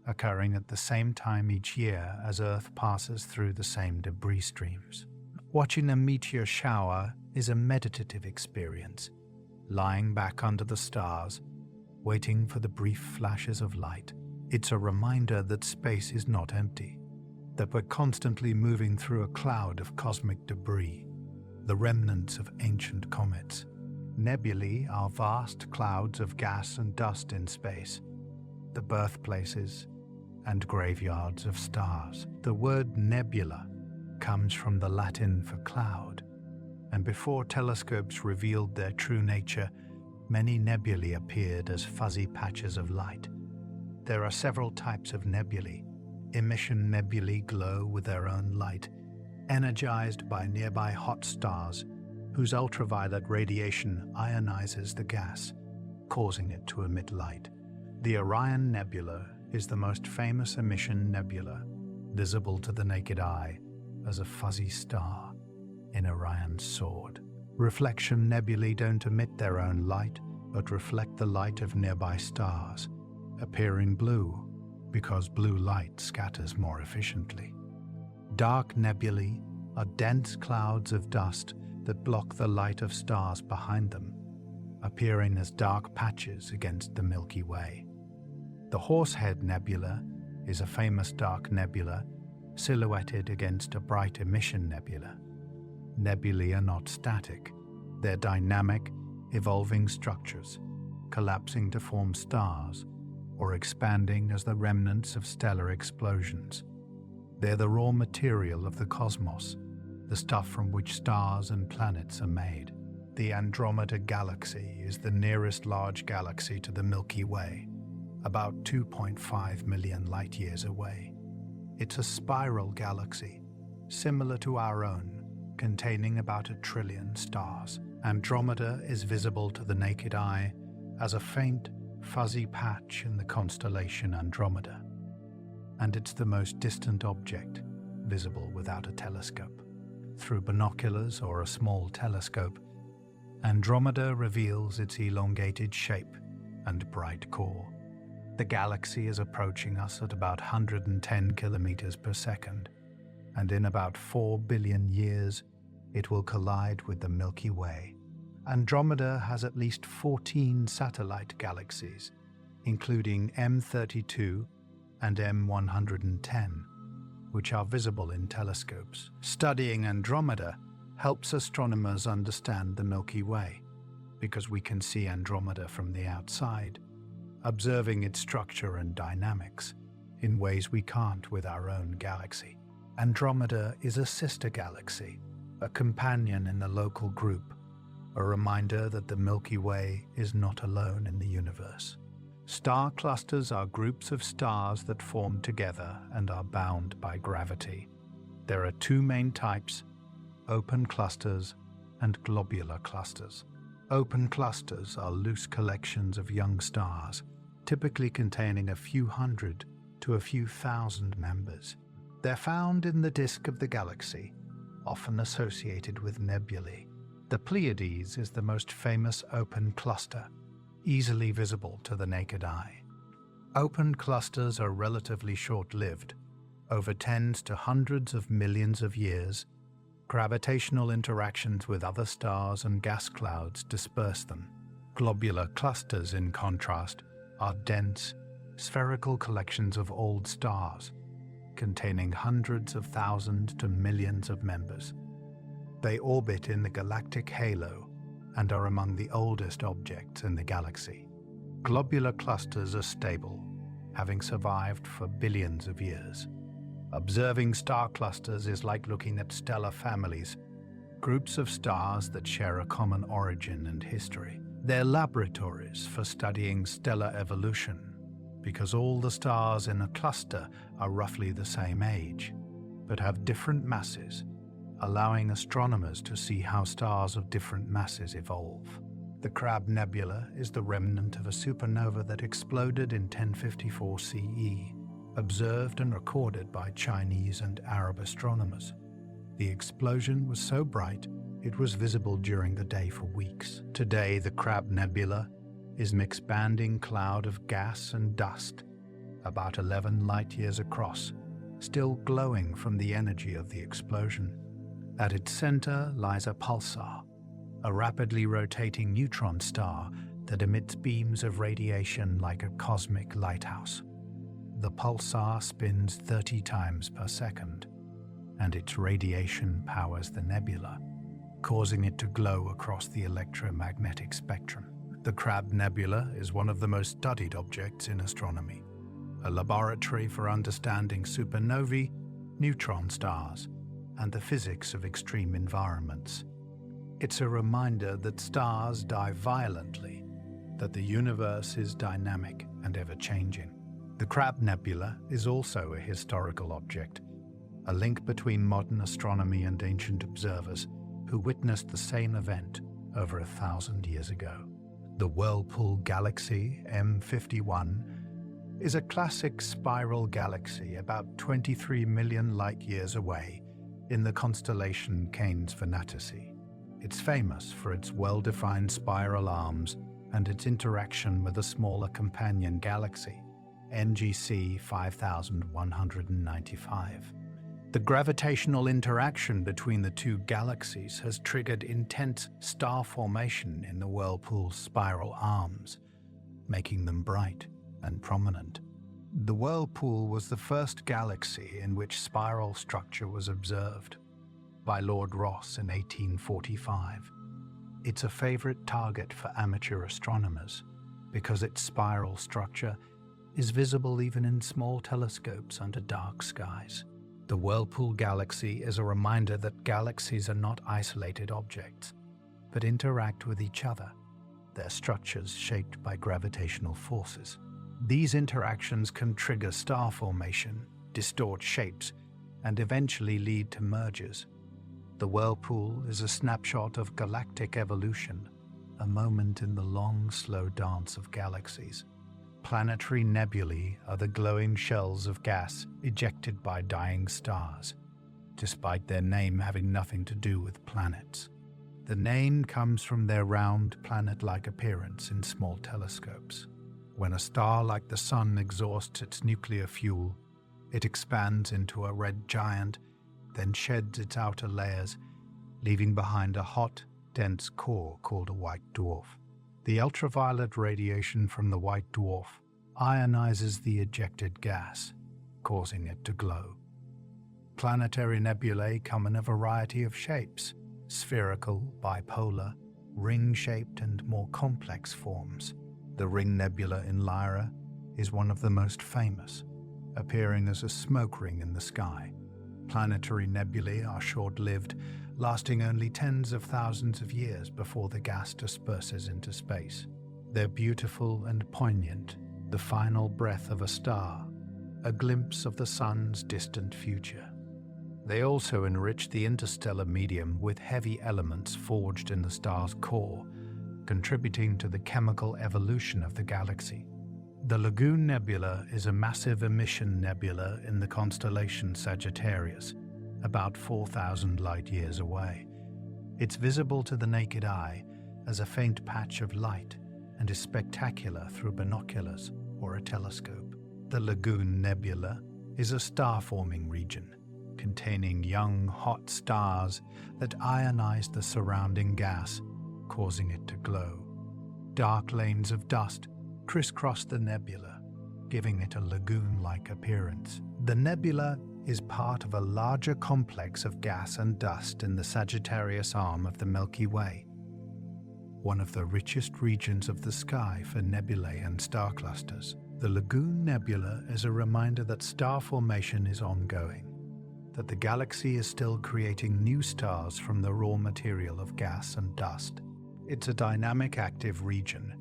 occurring at the same time each year as Earth passes through the same debris streams. Watching a meteor shower is a meditative experience, lying back under the stars, waiting for the brief flashes of light It's a reminder that space is not empty, that we're constantly moving through a cloud of cosmic debris, the remnants of ancient comets. Nebulae are vast clouds of gas and dust in space, the birthplaces and graveyards of stars. The word nebula comes from the Latin for cloud, and before telescopes revealed their true nature, many nebulae appeared as fuzzy patches of light. There are several types of nebulae. Emission nebulae glow with their own light, energized by nearby hot stars whose ultraviolet radiation ionizes the gas, causing it to emit light. The Orion Nebula is the most famous emission nebula, visible to the naked eye as a fuzzy star in Orion's sword. Reflection nebulae don't emit their own light, but reflect the light of nearby stars, appearing blue because blue light scatters more efficiently. Dark nebulae are dense clouds of dust that block the light of stars behind them, appearing as dark patches against the Milky Way. The Horsehead Nebula is a famous dark nebula silhouetted against a bright emission nebula. Nebulae are not static. They're dynamic, evolving structures, collapsing to form stars or expanding as the remnants of stellar explosions. They're the raw material of the cosmos, the stuff from which stars and planets are made. The Andromeda Galaxy is the nearest large galaxy to the Milky Way, about 2.5 million light-years away. It's a spiral galaxy, similar to our own, containing about 1 trillion stars. Andromeda is visible to the naked eye as a faint, fuzzy patch in the constellation Andromeda, and it's the most distant object visible without a telescope. Through binoculars or a small telescope, Andromeda reveals its elongated shape and bright core. The galaxy is approaching us at about 110 kilometers per second, and in about 4 billion years, it will collide with the Milky Way. Andromeda has at least 14 satellite galaxies, including M32 and M110, which are visible in telescopes. Studying Andromeda helps astronomers understand the Milky Way, because we can see Andromeda from the outside, observing its structure and dynamics in ways we can't with our own galaxy. Andromeda is a sister galaxy, a companion in the local group, a reminder that the Milky Way is not alone in the universe. Star clusters are groups of stars that form together and are bound by gravity. There are 2 main types: open clusters and globular clusters. Open clusters are loose collections of young stars, typically containing a few hundred to a few thousand members. They're found in the disk of the galaxy, often associated with nebulae. The Pleiades is the most famous open cluster, easily visible to the naked eye. Open clusters are relatively short-lived. Over tens to hundreds of millions of years, gravitational interactions with other stars and gas clouds disperse them. Globular clusters, in contrast, are dense, spherical collections of old stars, containing hundreds of thousands to millions of members. They orbit in the galactic halo and are among the oldest objects in the galaxy. Globular clusters are stable, having survived for billions of years. Observing star clusters is like looking at stellar families, groups of stars that share a common origin and history. They're laboratories for studying stellar evolution, because all the stars in a cluster are roughly the same age, but have different masses, allowing astronomers to see how stars of different masses evolve. The Crab Nebula is the remnant of a supernova that exploded in 1054 CE, observed and recorded by Chinese and Arab astronomers. The explosion was so bright, it was visible during the day for weeks. Today, the Crab Nebula is an expanding cloud of gas and dust, about 11 light-years across, still glowing from the energy of the explosion. At its center lies a pulsar, a rapidly rotating neutron star that emits beams of radiation like a cosmic lighthouse. The pulsar spins 30 times per second, and its radiation powers the nebula, causing it to glow across the electromagnetic spectrum. The Crab Nebula is one of the most studied objects in astronomy, a laboratory for understanding supernovae, neutron stars, and the physics of extreme environments. It's a reminder that stars die violently, that the universe is dynamic and ever-changing. The Crab Nebula is also a historical object, a link between modern astronomy and ancient observers who witnessed the same event over 1,000 years ago. The Whirlpool Galaxy M51 is a classic spiral galaxy about 23 million light-years away in the constellation Canes Venatici. It's famous for its well-defined spiral arms and its interaction with a smaller companion galaxy, NGC 5195. The gravitational interaction between the two galaxies has triggered intense star formation in the Whirlpool's spiral arms, making them bright and prominent. The Whirlpool was the first galaxy in which spiral structure was observed by Lord Rosse in 1845. It's a favorite target for amateur astronomers because its spiral structure is visible even in small telescopes under dark skies. The Whirlpool Galaxy is a reminder that galaxies are not isolated objects, but interact with each other, their structures shaped by gravitational forces. These interactions can trigger star formation, distort shapes, and eventually lead to mergers. The Whirlpool is a snapshot of galactic evolution, a moment in the long, slow dance of galaxies. Planetary nebulae are the glowing shells of gas ejected by dying stars, despite their name having nothing to do with planets. The name comes from their round, planet-like appearance in small telescopes. When a star like the Sun exhausts its nuclear fuel, it expands into a red giant, then sheds its outer layers, leaving behind a hot, dense core called a white dwarf. The ultraviolet radiation from the white dwarf ionizes the ejected gas, causing it to glow. Planetary nebulae come in a variety of shapes: spherical, bipolar, ring-shaped, and more complex forms. The Ring Nebula in Lyra is one of the most famous, appearing as a smoke ring in the sky. Planetary nebulae are short-lived, lasting only tens of thousands of years before the gas disperses into space. They're beautiful and poignant, the final breath of a star, a glimpse of the Sun's distant future. They also enrich the interstellar medium with heavy elements forged in the star's core, contributing to the chemical evolution of the galaxy. The Lagoon Nebula is a massive emission nebula in the constellation Sagittarius, about 4,000 light-years away. It's visible to the naked eye as a faint patch of light and is spectacular through binoculars or a telescope. The Lagoon Nebula is a star-forming region containing young, hot stars that ionize the surrounding gas, causing it to glow. Dark lanes of dust crisscross the nebula, giving it a lagoon-like appearance. The nebula is part of a larger complex of gas and dust in the Sagittarius arm of the Milky Way, one of the richest regions of the sky for nebulae and star clusters. The Lagoon Nebula is a reminder that star formation is ongoing, that the galaxy is still creating new stars from the raw material of gas and dust. It's a dynamic, active region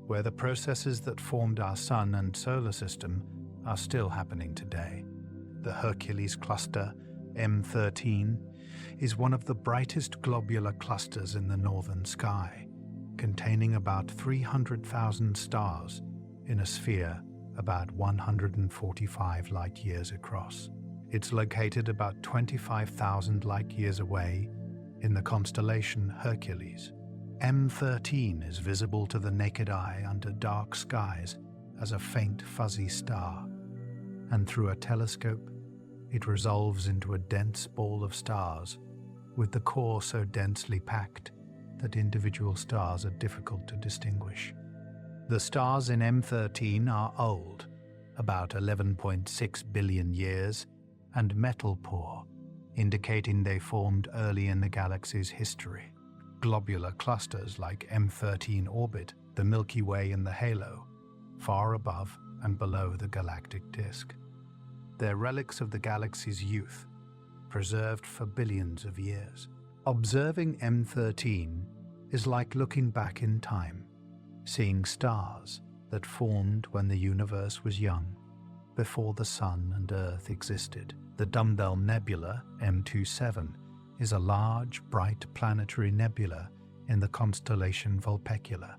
where the processes that formed our Sun and solar system are still happening today. The Hercules cluster, M13, is one of the brightest globular clusters in the northern sky, containing about 300,000 stars in a sphere about 145 light-years across. It's located about 25,000 light-years away in the constellation Hercules. M13 is visible to the naked eye under dark skies as a faint fuzzy star, and through a telescope, it resolves into a dense ball of stars, with the core so densely packed that individual stars are difficult to distinguish. The stars in M13 are old, about 11.6 billion years, and metal poor, indicating they formed early in the galaxy's history. Globular clusters like M13 orbit the Milky Way in the halo, far above and below the galactic disk. They're relics of the galaxy's youth, preserved for billions of years. Observing M13 is like looking back in time, seeing stars that formed when the universe was young, before the Sun and Earth existed. The Dumbbell Nebula, M27, is a large, bright planetary nebula in the constellation Vulpecula,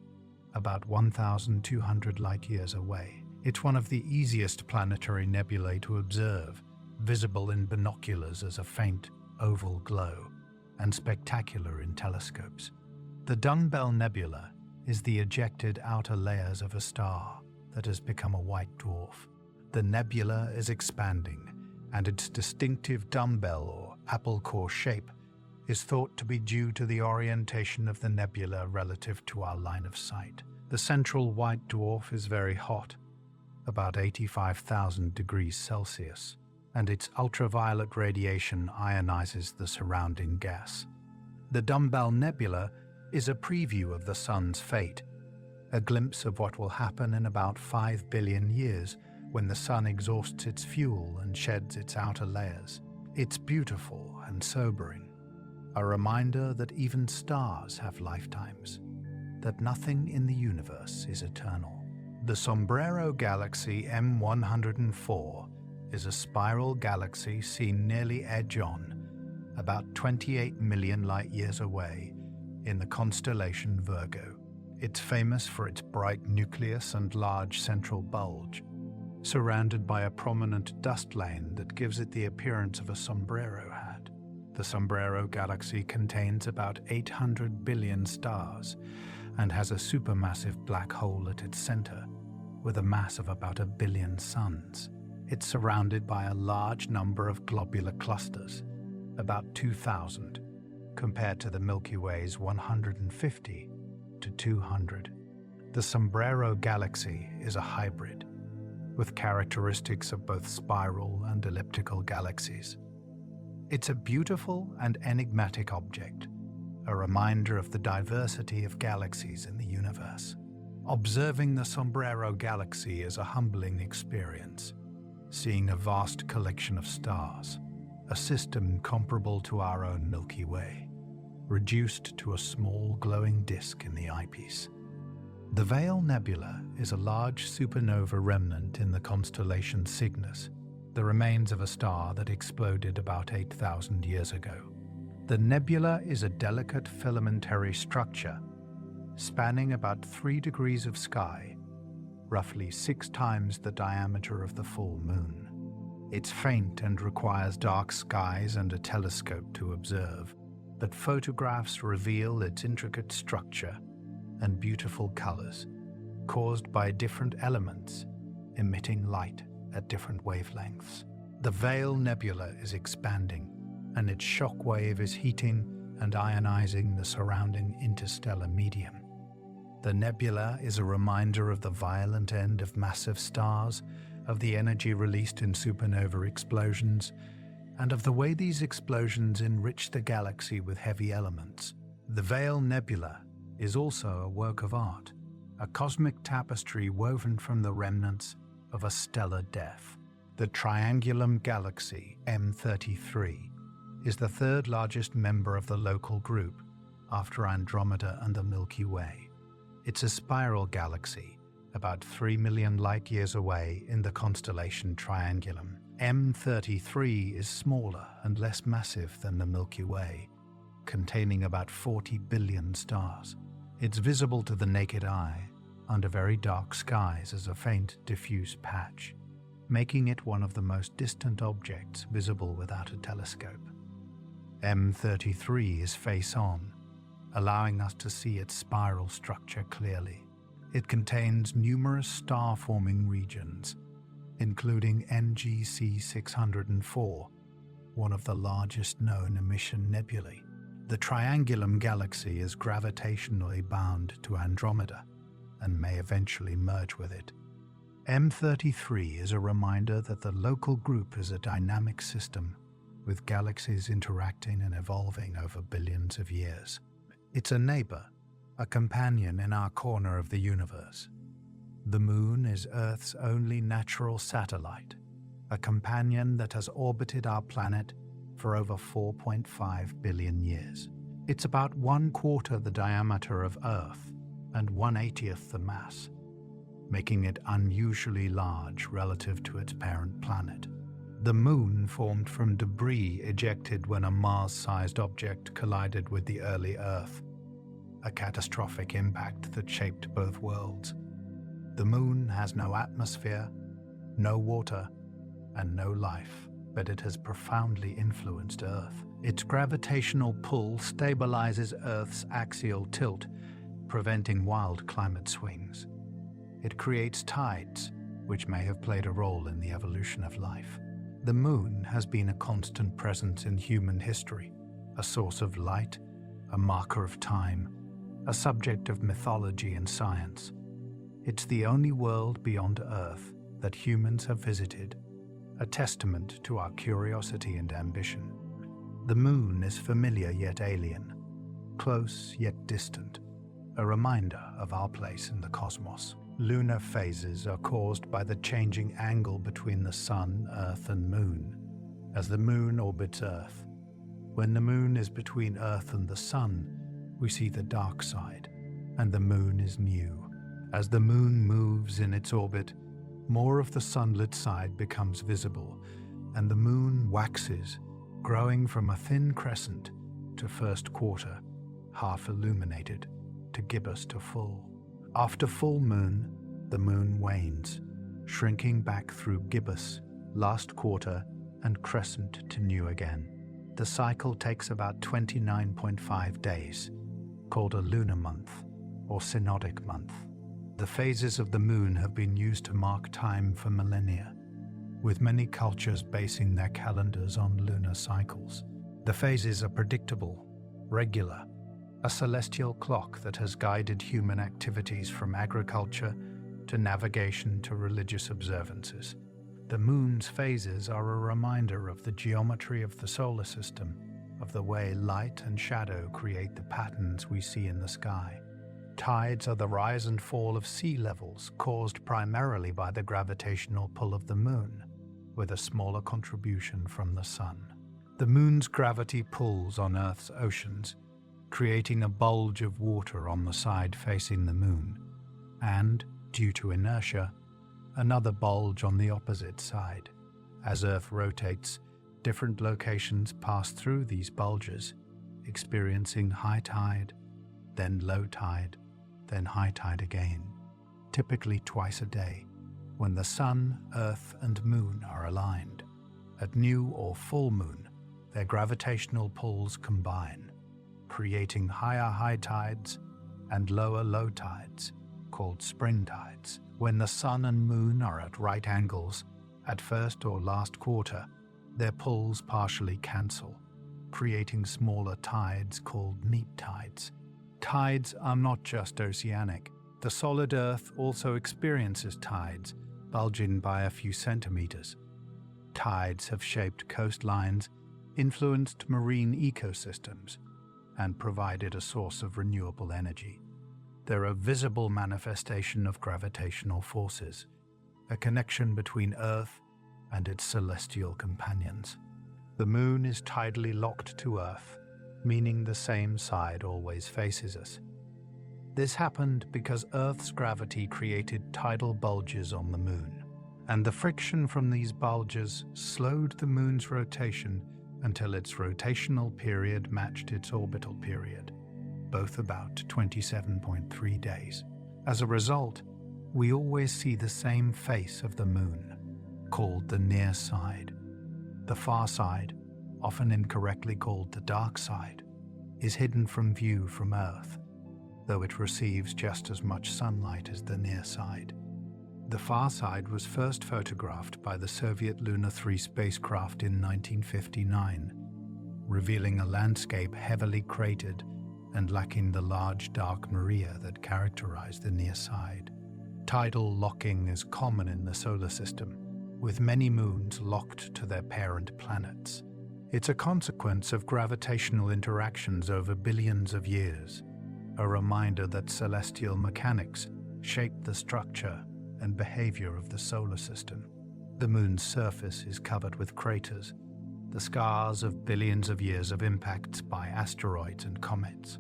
about 1,200 light-years away. It's one of the easiest planetary nebulae to observe, visible in binoculars as a faint, oval glow, and spectacular in telescopes. The Dumbbell Nebula is the ejected outer layers of a star that has become a white dwarf. The nebula is expanding, and its distinctive dumbbell or apple core shape is thought to be due to the orientation of the nebula relative to our line of sight. The central white dwarf is very hot, about 85,000 degrees Celsius, and its ultraviolet radiation ionizes the surrounding gas. The Dumbbell Nebula is a preview of the Sun's fate, a glimpse of what will happen in about 5 billion years when the Sun exhausts its fuel and sheds its outer layers. It's beautiful and sobering, a reminder that even stars have lifetimes, that nothing in the universe is eternal. The Sombrero Galaxy M104 is a spiral galaxy seen nearly edge-on, about 28 million light-years away, in the constellation Virgo. It's famous for its bright nucleus and large central bulge, surrounded by a prominent dust lane that gives it the appearance of a sombrero hat. The Sombrero Galaxy contains about 800 billion stars and has a supermassive black hole at its center, with a mass of about 1 billion suns. It's surrounded by a large number of globular clusters, about 2,000, compared to the Milky Way's 150 to 200. The Sombrero Galaxy is a hybrid, with characteristics of both spiral and elliptical galaxies. It's a beautiful and enigmatic object, a reminder of the diversity of galaxies in the universe. Observing the Sombrero Galaxy is a humbling experience, seeing a vast collection of stars, a system comparable to our own Milky Way, reduced to a small glowing disk in the eyepiece. The Veil Nebula is a large supernova remnant in the constellation Cygnus, the remains of a star that exploded about 8,000 years ago. The nebula is a delicate filamentary structure spanning about 3 degrees of sky, roughly 6 times the diameter of the full moon. It's faint and requires dark skies and a telescope to observe, but photographs reveal its intricate structure and beautiful colors, caused by different elements emitting light at different wavelengths. The Veil Nebula is expanding, and its shock wave is heating and ionizing the surrounding interstellar medium. The nebula is a reminder of the violent end of massive stars, of the energy released in supernova explosions, and of the way these explosions enrich the galaxy with heavy elements. The Veil Nebula is also a work of art, a cosmic tapestry woven from the remnants of a stellar death. The Triangulum Galaxy M33 is the 3rd largest member of the local group, after Andromeda and the Milky Way. It's a spiral galaxy, about 3 million light-years away in the constellation Triangulum. M33 is smaller and less massive than the Milky Way, containing about 40 billion stars. It's visible to the naked eye under very dark skies as a faint, diffuse patch, making it one of the most distant objects visible without a telescope. M33 is face-on, allowing us to see its spiral structure clearly. It contains numerous star-forming regions, including NGC 604, one of the largest known emission nebulae. The Triangulum Galaxy is gravitationally bound to Andromeda and may eventually merge with it. M33 is a reminder that the local group is a dynamic system, with galaxies interacting and evolving over billions of years. It's a neighbor, a companion in our corner of the universe. The Moon is Earth's only natural satellite, a companion that has orbited our planet for over 4.5 billion years. It's about 1/4 the diameter of Earth and 1/80th the mass, making it unusually large relative to its parent planet. The Moon formed from debris ejected when a Mars-sized object collided with the early Earth, a catastrophic impact that shaped both worlds. The Moon has no atmosphere, no water, and no life, but it has profoundly influenced Earth. Its gravitational pull stabilizes Earth's axial tilt, preventing wild climate swings. It creates tides, which may have played a role in the evolution of life. The Moon has been a constant presence in human history, a source of light, a marker of time, a subject of mythology and science. It's the only world beyond Earth that humans have visited, a testament to our curiosity and ambition. The Moon is familiar yet alien, close yet distant, a reminder of our place in the cosmos. Lunar phases are caused by the changing angle between the Sun, Earth, and Moon, as the Moon orbits Earth. When the Moon is between Earth and the Sun, we see the dark side, and the Moon is new. As the Moon moves in its orbit, more of the sunlit side becomes visible, and the Moon waxes, growing from a thin crescent to first quarter, half illuminated, to gibbous to full. After full moon, the Moon wanes, shrinking back through gibbous, last quarter, and crescent to new again. The cycle takes about 29.5 days, called a lunar month or synodic month. The phases of the Moon have been used to mark time for millennia, with many cultures basing their calendars on lunar cycles. The phases are predictable, regular, a celestial clock that has guided human activities from agriculture to navigation to religious observances. The Moon's phases are a reminder of the geometry of the solar system, of the way light and shadow create the patterns we see in the sky. Tides are the rise and fall of sea levels caused primarily by the gravitational pull of the Moon, with a smaller contribution from the Sun. The Moon's gravity pulls on Earth's oceans, creating a bulge of water on the side facing the Moon, and, due to inertia, another bulge on the opposite side. As Earth rotates, different locations pass through these bulges, experiencing high tide, then low tide, then high tide again, typically twice a day, when the Sun, Earth, and Moon are aligned. At new or full moon, their gravitational pulls combine, creating higher high tides and lower low tides, called spring tides. When the Sun and Moon are at right angles, at first or last quarter, their pulls partially cancel, creating smaller tides called neap tides. Tides are not just oceanic. The solid Earth also experiences tides, bulging by a few centimeters. Tides have shaped coastlines, influenced marine ecosystems, and provided a source of renewable energy. They're a visible manifestation of gravitational forces, a connection between Earth and its celestial companions. The Moon is tidally locked to Earth, meaning the same side always faces us. This happened because Earth's gravity created tidal bulges on the Moon, and the friction from these bulges slowed the Moon's rotation until its rotational period matched its orbital period, both about 27.3 days. As a result, we always see the same face of the Moon, called the near side. The far side, often incorrectly called the dark side, is hidden from view from Earth, though it receives just as much sunlight as the near side. The far side was first photographed by the Soviet Luna 3 spacecraft in 1959, revealing a landscape heavily cratered and lacking the large dark maria that characterized the near side. Tidal locking is common in the solar system, with many moons locked to their parent planets. It's a consequence of gravitational interactions over billions of years, a reminder that celestial mechanics shape the structure and behavior of the solar system. The moon's surface is covered with craters, the scars of billions of years of impacts by asteroids and comets.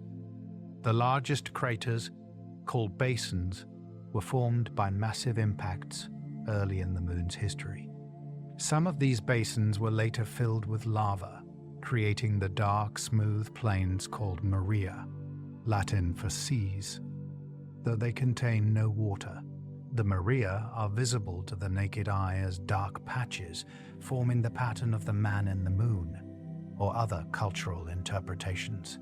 The largest craters, called basins, were formed by massive impacts early in the moon's history. Some of these basins were later filled with lava, creating the dark, smooth plains called maria, Latin for seas. Though they contain no water, the maria are visible to the naked eye as dark patches forming the pattern of the man in the moon, or other cultural interpretations.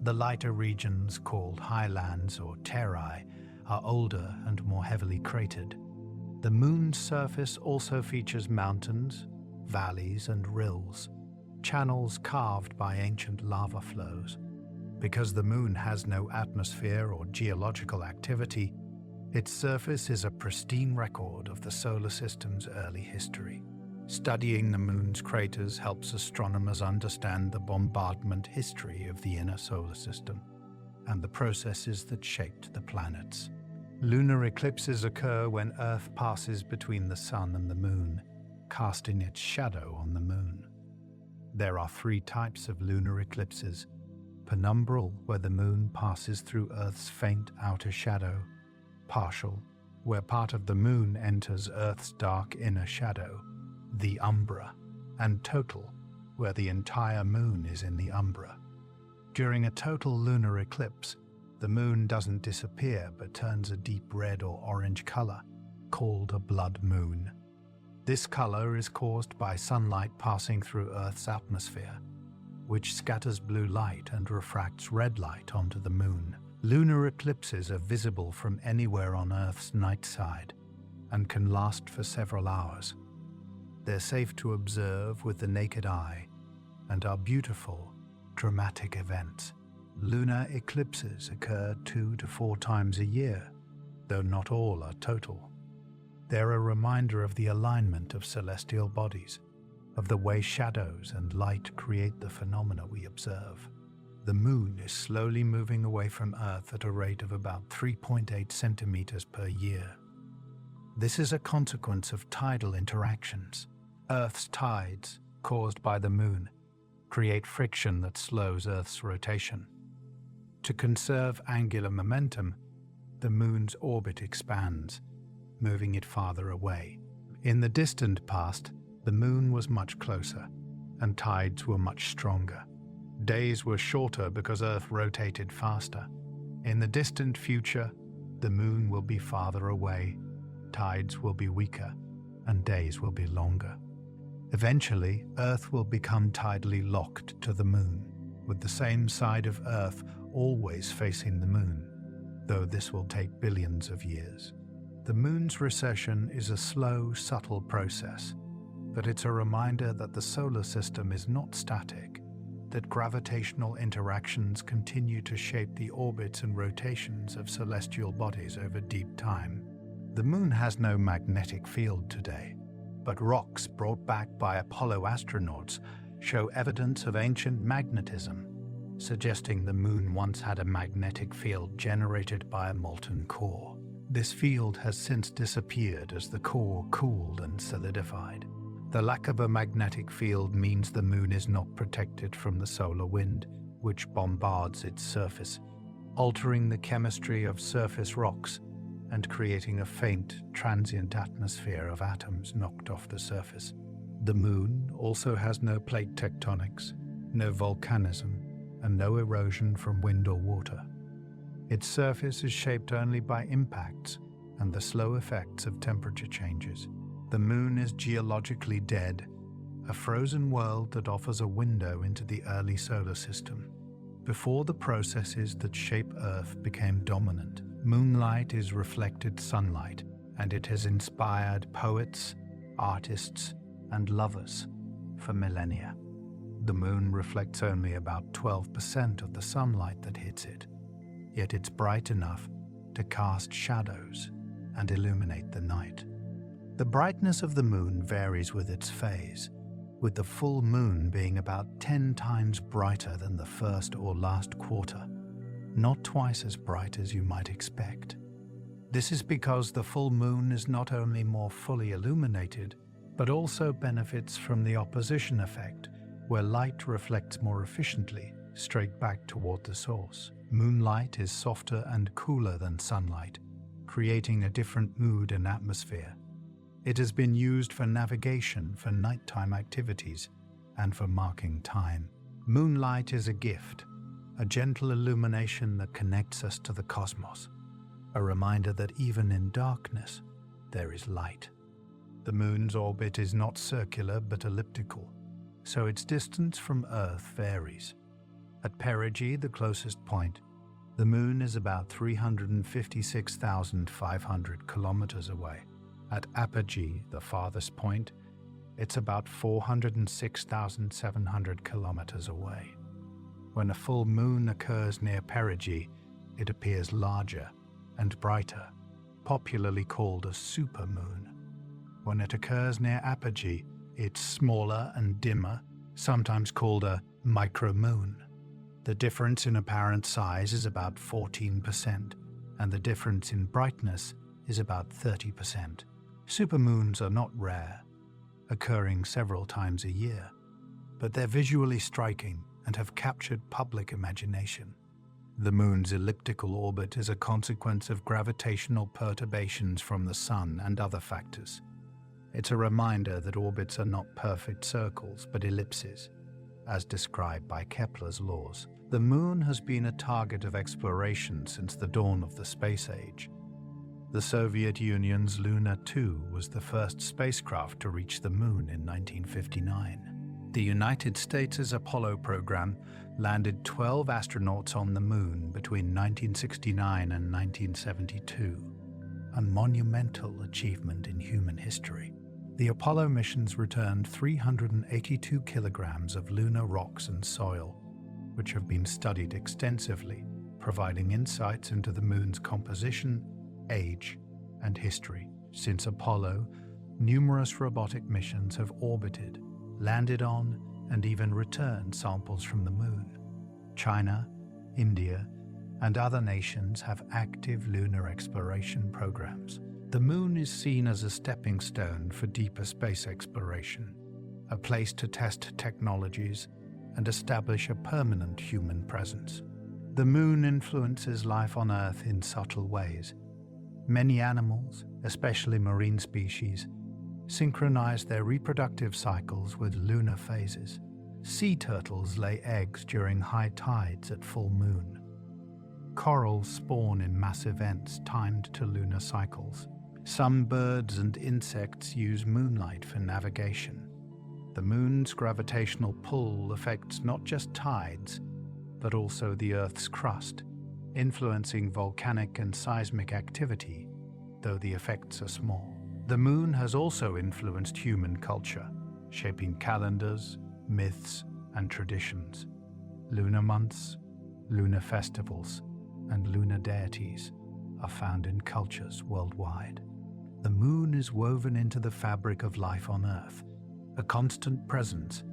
The lighter regions, called highlands or terrae, are older and more heavily cratered. The moon's surface also features mountains, valleys, and rills, channels carved by ancient lava flows. Because the moon has no atmosphere or geological activity, its surface is a pristine record of the solar system's early history. Studying the moon's craters helps astronomers understand the bombardment history of the inner solar system and the processes that shaped the planets. Lunar eclipses occur when Earth passes between the Sun and the Moon, casting its shadow on the Moon. There are 3 types of lunar eclipses: penumbral, where the Moon passes through Earth's faint outer shadow; partial, where part of the Moon enters Earth's dark inner shadow, the umbra; and total, where the entire Moon is in the umbra. During a total lunar eclipse, the Moon doesn't disappear but turns a deep red or orange color, called a blood moon. This color is caused by sunlight passing through Earth's atmosphere, which scatters blue light and refracts red light onto the Moon. Lunar eclipses are visible from anywhere on Earth's night side and can last for several hours. They're safe to observe with the naked eye and are beautiful, dramatic events. Lunar eclipses occur 2 to 4 times a year, though not all are total. They're a reminder of the alignment of celestial bodies, of the way shadows and light create the phenomena we observe. The Moon is slowly moving away from Earth at a rate of about 3.8 centimeters per year. This is a consequence of tidal interactions. Earth's tides, caused by the Moon, create friction that slows Earth's rotation. To conserve angular momentum, the Moon's orbit expands, moving it farther away. In the distant past, the Moon was much closer, and tides were much stronger. Days were shorter because Earth rotated faster. In the distant future, the Moon will be farther away, tides will be weaker, and days will be longer. Eventually, Earth will become tidally locked to the Moon, with the same side of Earth always facing the Moon, though this will take billions of years. The Moon's recession is a slow, subtle process, but it's a reminder that the solar system is not static, that gravitational interactions continue to shape the orbits and rotations of celestial bodies over deep time. The Moon has no magnetic field today, but rocks brought back by Apollo astronauts show evidence of ancient magnetism, suggesting the Moon once had a magnetic field generated by a molten core. This field has since disappeared as the core cooled and solidified. The lack of a magnetic field means the Moon is not protected from the solar wind, which bombards its surface, altering the chemistry of surface rocks and creating a faint, transient atmosphere of atoms knocked off the surface. The Moon also has no plate tectonics, no volcanism, and no erosion from wind or water. Its surface is shaped only by impacts and the slow effects of temperature changes. The Moon is geologically dead, a frozen world that offers a window into the early solar system. Before the processes that shape Earth became dominant, moonlight is reflected sunlight, and it has inspired poets, artists, and lovers for millennia. The Moon reflects only about 12% of the sunlight that hits it, yet it's bright enough to cast shadows and illuminate the night. The brightness of the moon varies with its phase, with the full moon being about 10 times brighter than the first or last quarter, not twice as bright as you might expect. This is because the full moon is not only more fully illuminated, but also benefits from the opposition effect, where light reflects more efficiently straight back toward the source. Moonlight is softer and cooler than sunlight, creating a different mood and atmosphere. It has been used for navigation, for nighttime activities, and for marking time. Moonlight is a gift, a gentle illumination that connects us to the cosmos, a reminder that even in darkness, there is light. The moon's orbit is not circular but elliptical, so its distance from Earth varies. At perigee, the closest point, the moon is about 356,500 kilometers away. At apogee, the farthest point, it's about 406,700 kilometers away. When a full moon occurs near perigee, it appears larger and brighter, popularly called a supermoon. When it occurs near apogee, it's smaller and dimmer, sometimes called a micromoon. The difference in apparent size is about 14%, and the difference in brightness is about 30%. Supermoons are not rare, occurring several times a year, but they're visually striking and have captured public imagination. The moon's elliptical orbit is a consequence of gravitational perturbations from the sun and other factors. It's a reminder that orbits are not perfect circles but ellipses, as described by Kepler's laws. The moon has been a target of exploration since the dawn of the space age. The Soviet Union's Luna 2 was the first spacecraft to reach the moon in 1959. The United States' Apollo program landed 12 astronauts on the moon between 1969 and 1972, a monumental achievement in human history. The Apollo missions returned 382 kilograms of lunar rocks and soil, which have been studied extensively, providing insights into the moon's composition, age, and history. Since Apollo, numerous robotic missions have orbited, landed on, and even returned samples from the moon. China, India, and other nations have active lunar exploration programs. The moon is seen as a stepping stone for deeper space exploration, a place to test technologies and establish a permanent human presence. The moon influences life on Earth in subtle ways. Many animals, especially marine species, synchronize their reproductive cycles with lunar phases. Sea turtles lay eggs during high tides at full moon. Corals spawn in massive vents timed to lunar cycles. Some birds and insects use moonlight for navigation. The moon's gravitational pull affects not just tides, but also the Earth's crust, influencing volcanic and seismic activity, though the effects are small. The moon has also influenced human culture, shaping calendars, myths, and traditions. Lunar months, lunar festivals, and lunar deities are found in cultures worldwide. The moon is woven into the fabric of life on Earth, a constant presence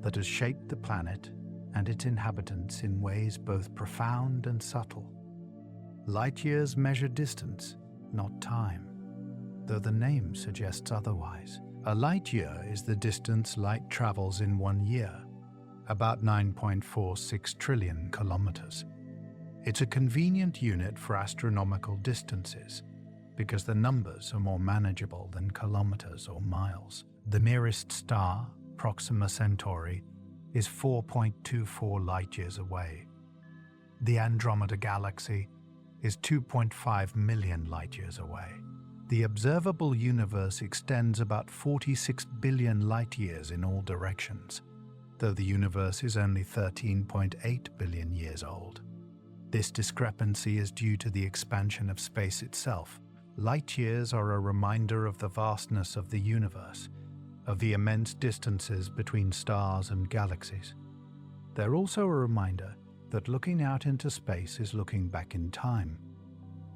that has shaped the planet and its inhabitants in ways both profound and subtle. Light years measure distance, not time, though the name suggests otherwise. A light year is the distance light travels in 1 year, about 9.46 trillion kilometers. It's a convenient unit for astronomical distances because the numbers are more manageable than kilometers or miles. The nearest star, Proxima Centauri, is 4.24 light-years away. The Andromeda Galaxy is 2.5 million light-years away. The observable universe extends about 46 billion light-years in all directions, though the universe is only 13.8 billion years old. This discrepancy is due to the expansion of space itself. Light-years are a reminder of the vastness of the universe, of the immense distances between stars and galaxies. They're also a reminder that looking out into space is looking back in time,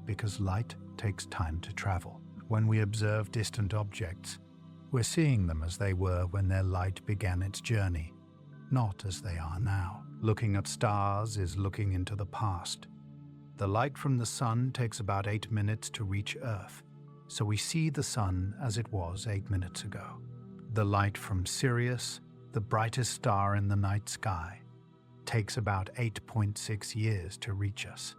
because light takes time to travel. When we observe distant objects, we're seeing them as they were when their light began its journey, not as they are now. Looking at stars is looking into the past. The light from the sun takes about 8 minutes to reach Earth, so we see the sun as it was 8 minutes ago. The light from Sirius, the brightest star in the night sky, takes about 8.6 years to reach us,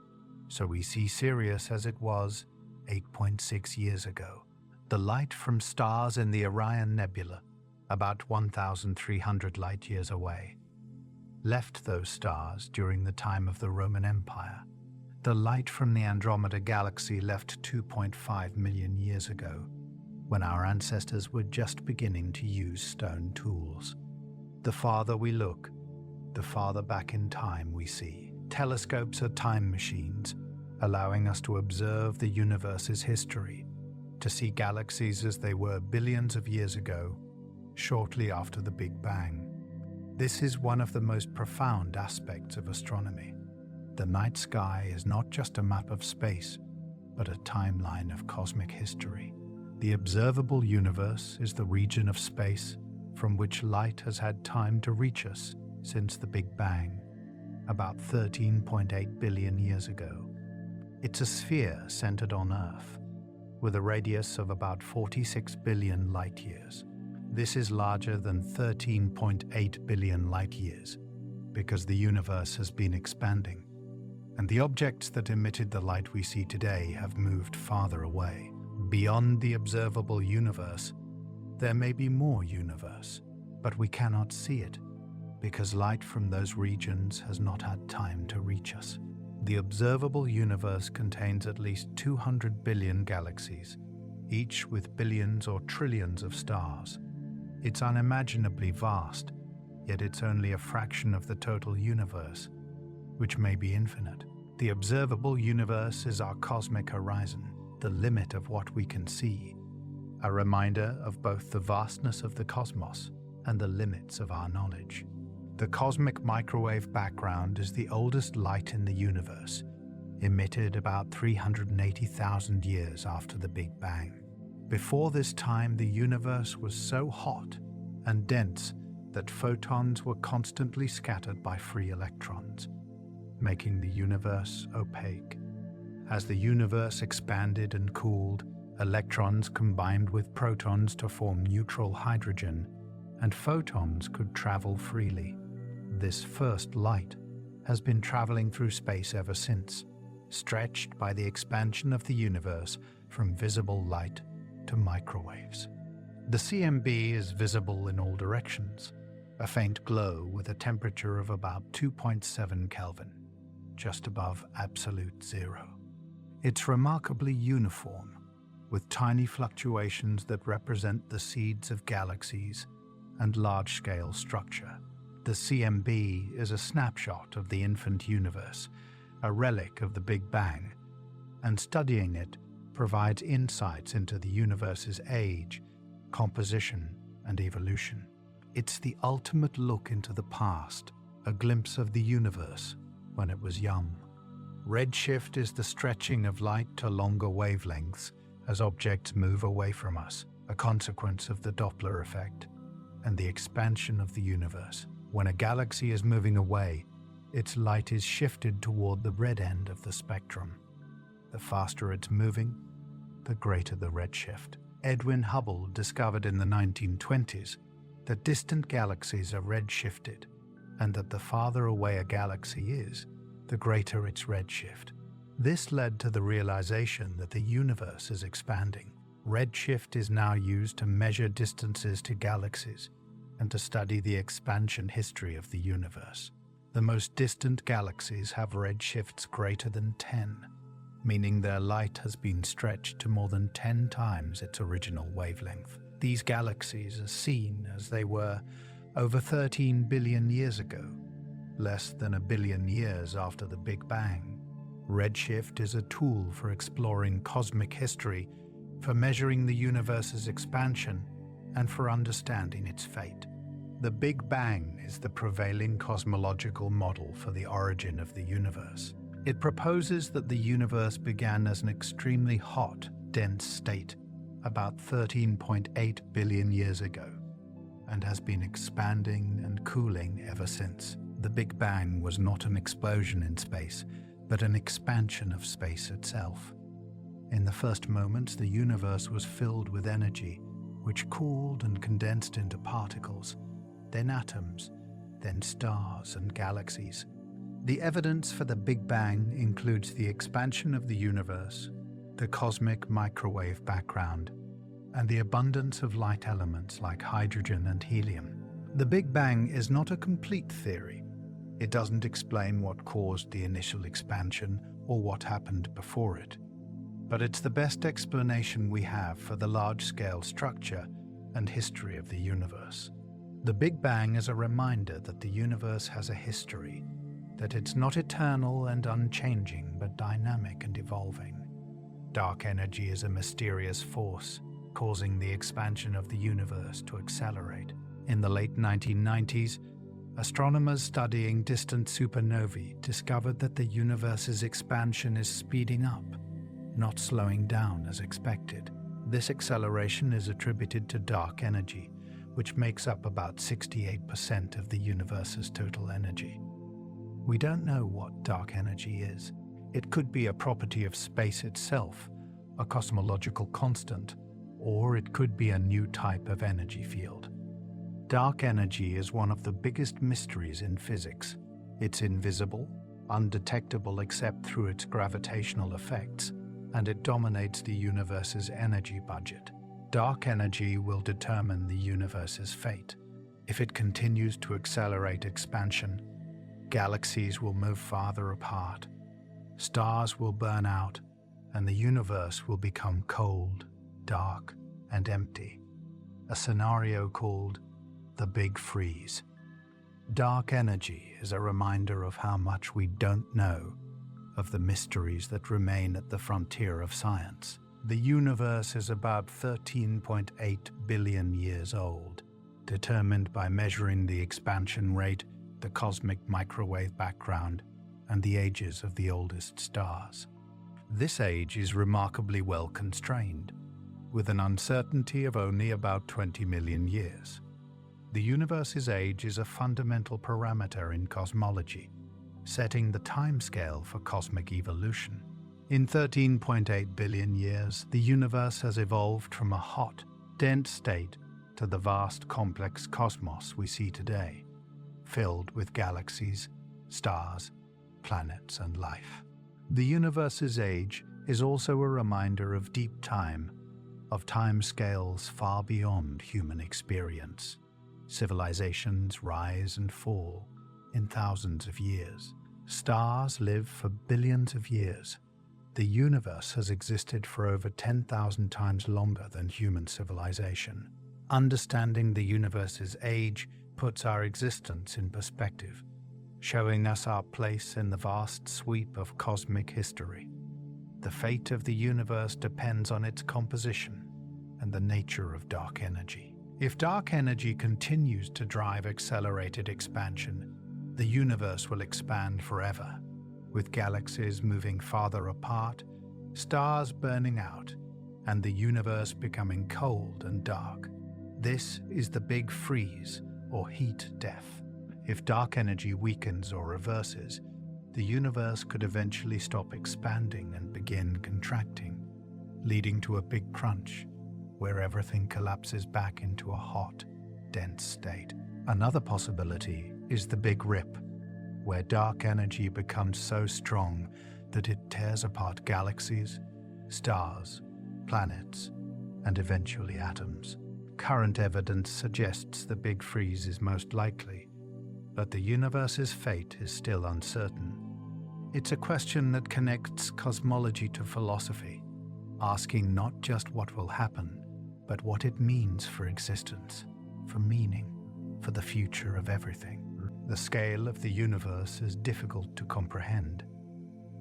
so we see Sirius as it was 8.6 years ago. The light from stars in the Orion Nebula, about 1,300 light-years away, left those stars during the time of the Roman Empire. The light from the Andromeda Galaxy left 2.5 million years ago, when our ancestors were just beginning to use stone tools. The farther we look, the farther back in time we see. Telescopes are time machines, allowing us to observe the universe's history, to see galaxies as they were billions of years ago, shortly after the Big Bang. This is one of the most profound aspects of astronomy. The night sky is not just a map of space, but a timeline of cosmic history. The observable universe is the region of space from which light has had time to reach us since the Big Bang, about 13.8 billion years ago. It's a sphere centered on Earth, with a radius of about 46 billion light-years. This is larger than 13.8 billion light-years because the universe has been expanding, and the objects that emitted the light we see today have moved farther away. Beyond the observable universe, there may be more universe, but we cannot see it because light from those regions has not had time to reach us. The observable universe contains at least 200 billion galaxies, each with billions or trillions of stars. It's unimaginably vast, yet it's only a fraction of the total universe, which may be infinite. The observable universe is our cosmic horizon, the limit of what we can see, a reminder of both the vastness of the cosmos and the limits of our knowledge. The cosmic microwave background is the oldest light in the universe, emitted about 380,000 years after the Big Bang. Before this time, the universe was so hot and dense that photons were constantly scattered by free electrons, making the universe opaque. As the universe expanded and cooled, electrons combined with protons to form neutral hydrogen, and photons could travel freely. This first light has been traveling through space ever since, stretched by the expansion of the universe from visible light to microwaves. The CMB is visible in all directions, a faint glow with a temperature of about 2.7 Kelvin, just above absolute zero. It's remarkably uniform, with tiny fluctuations that represent the seeds of galaxies and large-scale structure. The CMB is a snapshot of the infant universe, a relic of the Big Bang, and studying it provides insights into the universe's age, composition, and evolution. It's the ultimate look into the past, a glimpse of the universe when it was young. Redshift is the stretching of light to longer wavelengths as objects move away from us, a consequence of the Doppler effect and the expansion of the universe. When a galaxy is moving away, its light is shifted toward the red end of the spectrum. The faster it's moving, the greater the redshift. Edwin Hubble discovered in the 1920s that distant galaxies are redshifted, and that the farther away a galaxy is, the greater its redshift. This led to the realization that the universe is expanding. Redshift is now used to measure distances to galaxies and to study the expansion history of the universe. The most distant galaxies have redshifts greater than 10, meaning their light has been stretched to more than 10 times its original wavelength. These galaxies are seen as they were over 13 billion years ago, less than a billion years after the Big Bang. Redshift is a tool for exploring cosmic history, for measuring the universe's expansion, and for understanding its fate. The Big Bang is the prevailing cosmological model for the origin of the universe. It proposes that the universe began as an extremely hot, dense state about 13.8 billion years ago, and has been expanding and cooling ever since. The Big Bang was not an explosion in space, but an expansion of space itself. In the first moments, the universe was filled with energy, which cooled and condensed into particles, then atoms, then stars and galaxies. The evidence for the Big Bang includes the expansion of the universe, the cosmic microwave background, and the abundance of light elements like hydrogen and helium. The Big Bang is not a complete theory. It doesn't explain what caused the initial expansion or what happened before it. But it's the best explanation we have for the large-scale structure and history of the universe. The Big Bang is a reminder that the universe has a history, that it's not eternal and unchanging, but dynamic and evolving. Dark energy is a mysterious force, causing the expansion of the universe to accelerate. In the late 1990s, astronomers studying distant supernovae discovered that the universe's expansion is speeding up, not slowing down as expected. This acceleration is attributed to dark energy, which makes up about 68% of the universe's total energy. We don't know what dark energy is. It could be a property of space itself, a cosmological constant, or it could be a new type of energy field. Dark energy is one of the biggest mysteries in physics. It's invisible, undetectable except through its gravitational effects, and it dominates the universe's energy budget. Dark energy will determine the universe's fate. If it continues to accelerate expansion, galaxies will move farther apart, stars will burn out, and the universe will become cold, dark, and empty. A scenario called the Big Freeze. Dark energy is a reminder of how much we don't know, of the mysteries that remain at the frontier of science. The universe is about 13.8 billion years old, determined by measuring the expansion rate, the cosmic microwave background, and the ages of the oldest stars. This age is remarkably well constrained, with an uncertainty of only about 20 million years. The universe's age is a fundamental parameter in cosmology, setting the timescale for cosmic evolution. In 13.8 billion years, the universe has evolved from a hot, dense state to the vast, complex cosmos we see today, filled with galaxies, stars, planets, and life. The universe's age is also a reminder of deep time, of timescales far beyond human experience. Civilizations rise and fall in thousands of years. Stars live for billions of years. The universe has existed for over 10,000 times longer than human civilization. Understanding the universe's age puts our existence in perspective, showing us our place in the vast sweep of cosmic history. The fate of the universe depends on its composition and the nature of dark energy. If dark energy continues to drive accelerated expansion, the universe will expand forever, with galaxies moving farther apart, stars burning out, and the universe becoming cold and dark. This is the Big Freeze, or heat death. If dark energy weakens or reverses, the universe could eventually stop expanding and begin contracting, leading to a big crunch, where everything collapses back into a hot, dense state. Another possibility is the Big Rip, where dark energy becomes so strong that it tears apart galaxies, stars, planets, and eventually atoms. Current evidence suggests the Big Freeze is most likely, but the universe's fate is still uncertain. It's a question that connects cosmology to philosophy, asking not just what will happen, but what it means for existence, for meaning, for the future of everything. The scale of the universe is difficult to comprehend.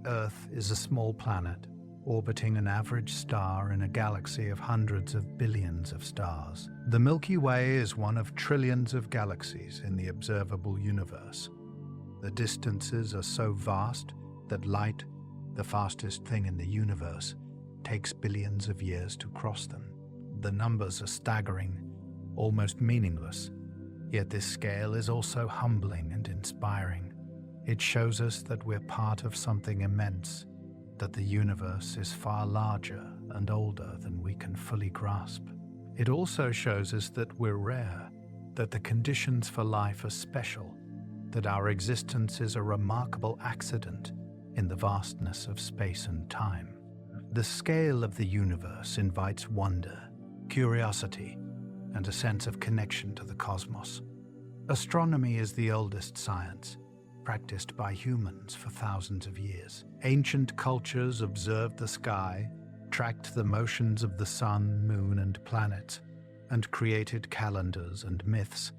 Earth is a small planet, orbiting an average star in a galaxy of hundreds of billions of stars. The Milky Way is one of trillions of galaxies in the observable universe. The distances are so vast, that light, the fastest thing in the universe, takes billions of years to cross them. The numbers are staggering, almost meaningless, yet this scale is also humbling and inspiring. It shows us that we're part of something immense, that the universe is far larger and older than we can fully grasp. It also shows us that we're rare, that the conditions for life are special, that our existence is a remarkable accident in the vastness of space and time. The scale of the universe invites wonder, curiosity, and a sense of connection to the cosmos. Astronomy is the oldest science, practiced by humans for thousands of years. Ancient cultures observed the sky, tracked the motions of the sun, moon, and planets, and created calendars and myths.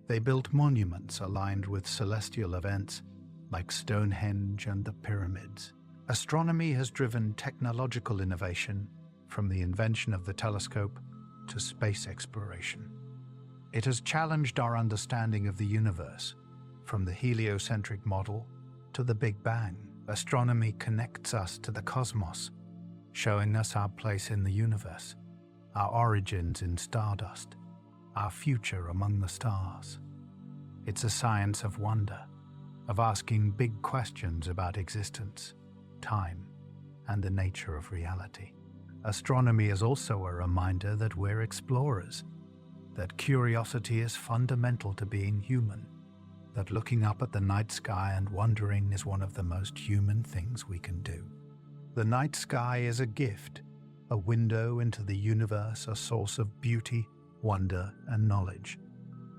They built monuments aligned with celestial events, like Stonehenge and the pyramids. Astronomy has driven technological innovation, from the invention of the telescope to space exploration. It has challenged our understanding of the universe, from the heliocentric model to the Big Bang. Astronomy connects us to the cosmos, showing us our place in the universe, our origins in stardust, our future among the stars. It's a science of wonder, of asking big questions about existence, time, and the nature of reality. Astronomy is also a reminder that we're explorers, that curiosity is fundamental to being human, that looking up at the night sky and wondering is one of the most human things we can do. The night sky is a gift, a window into the universe, a source of beauty, wonder, and knowledge.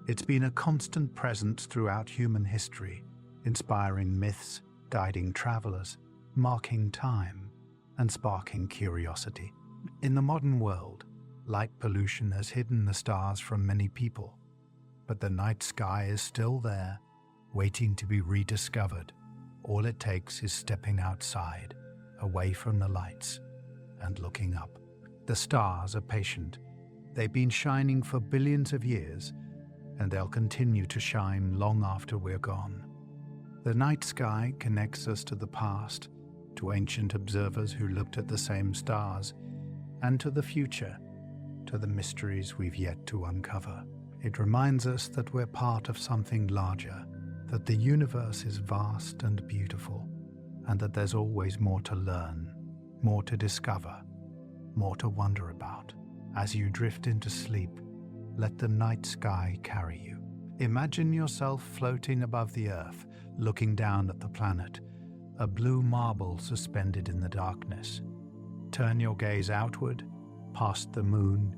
It's been a constant presence throughout human history, inspiring myths, guiding travelers, marking time, and sparking curiosity. In the modern world, light pollution has hidden the stars from many people, but the night sky is still there, waiting to be rediscovered. All it takes is stepping outside, away from the lights, and looking up. The stars are patient. They've been shining for billions of years, and they'll continue to shine long after we're gone. The night sky connects us to the past, to ancient observers who looked at the same stars, and to the future, to the mysteries we've yet to uncover. It reminds us that we're part of something larger, that the universe is vast and beautiful, and that there's always more to learn, more to discover, more to wonder about. As you drift into sleep, let the night sky carry you. Imagine yourself floating above the Earth, looking down at the planet, a blue marble suspended in the darkness. Turn your gaze outward, past the moon,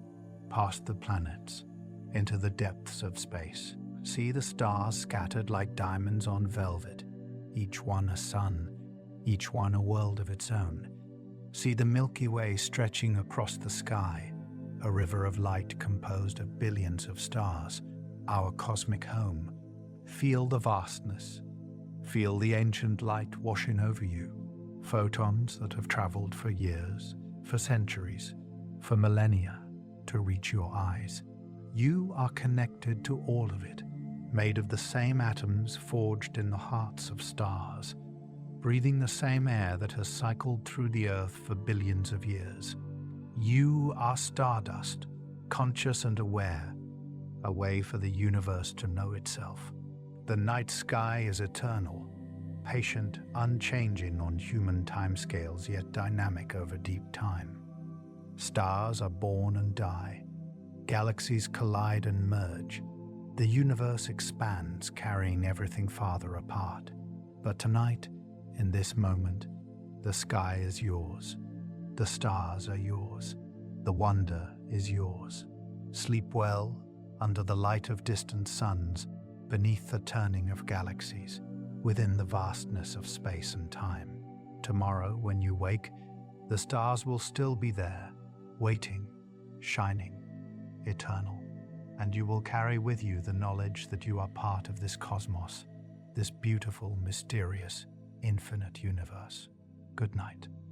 past the planets, into the depths of space. See the stars scattered like diamonds on velvet, each one a sun, each one a world of its own. See the Milky Way stretching across the sky, a river of light composed of billions of stars, our cosmic home. Feel the vastness. Feel the ancient light washing over you, photons that have traveled for years, for centuries, for millennia to reach your eyes. You are connected to all of it, made of the same atoms forged in the hearts of stars, breathing the same air that has cycled through the Earth for billions of years. You are stardust, conscious and aware, a way for the universe to know itself. The night sky is eternal, patient, unchanging on human timescales, yet dynamic over deep time. Stars are born and die. Galaxies collide and merge. The universe expands, carrying everything farther apart. But tonight, in this moment, the sky is yours. The stars are yours. The wonder is yours. Sleep well under the light of distant suns, beneath the turning of galaxies, within the vastness of space and time. Tomorrow, when you wake, the stars will still be there, waiting, shining, eternal, and you will carry with you the knowledge that you are part of this cosmos, this beautiful, mysterious, infinite universe. Good night.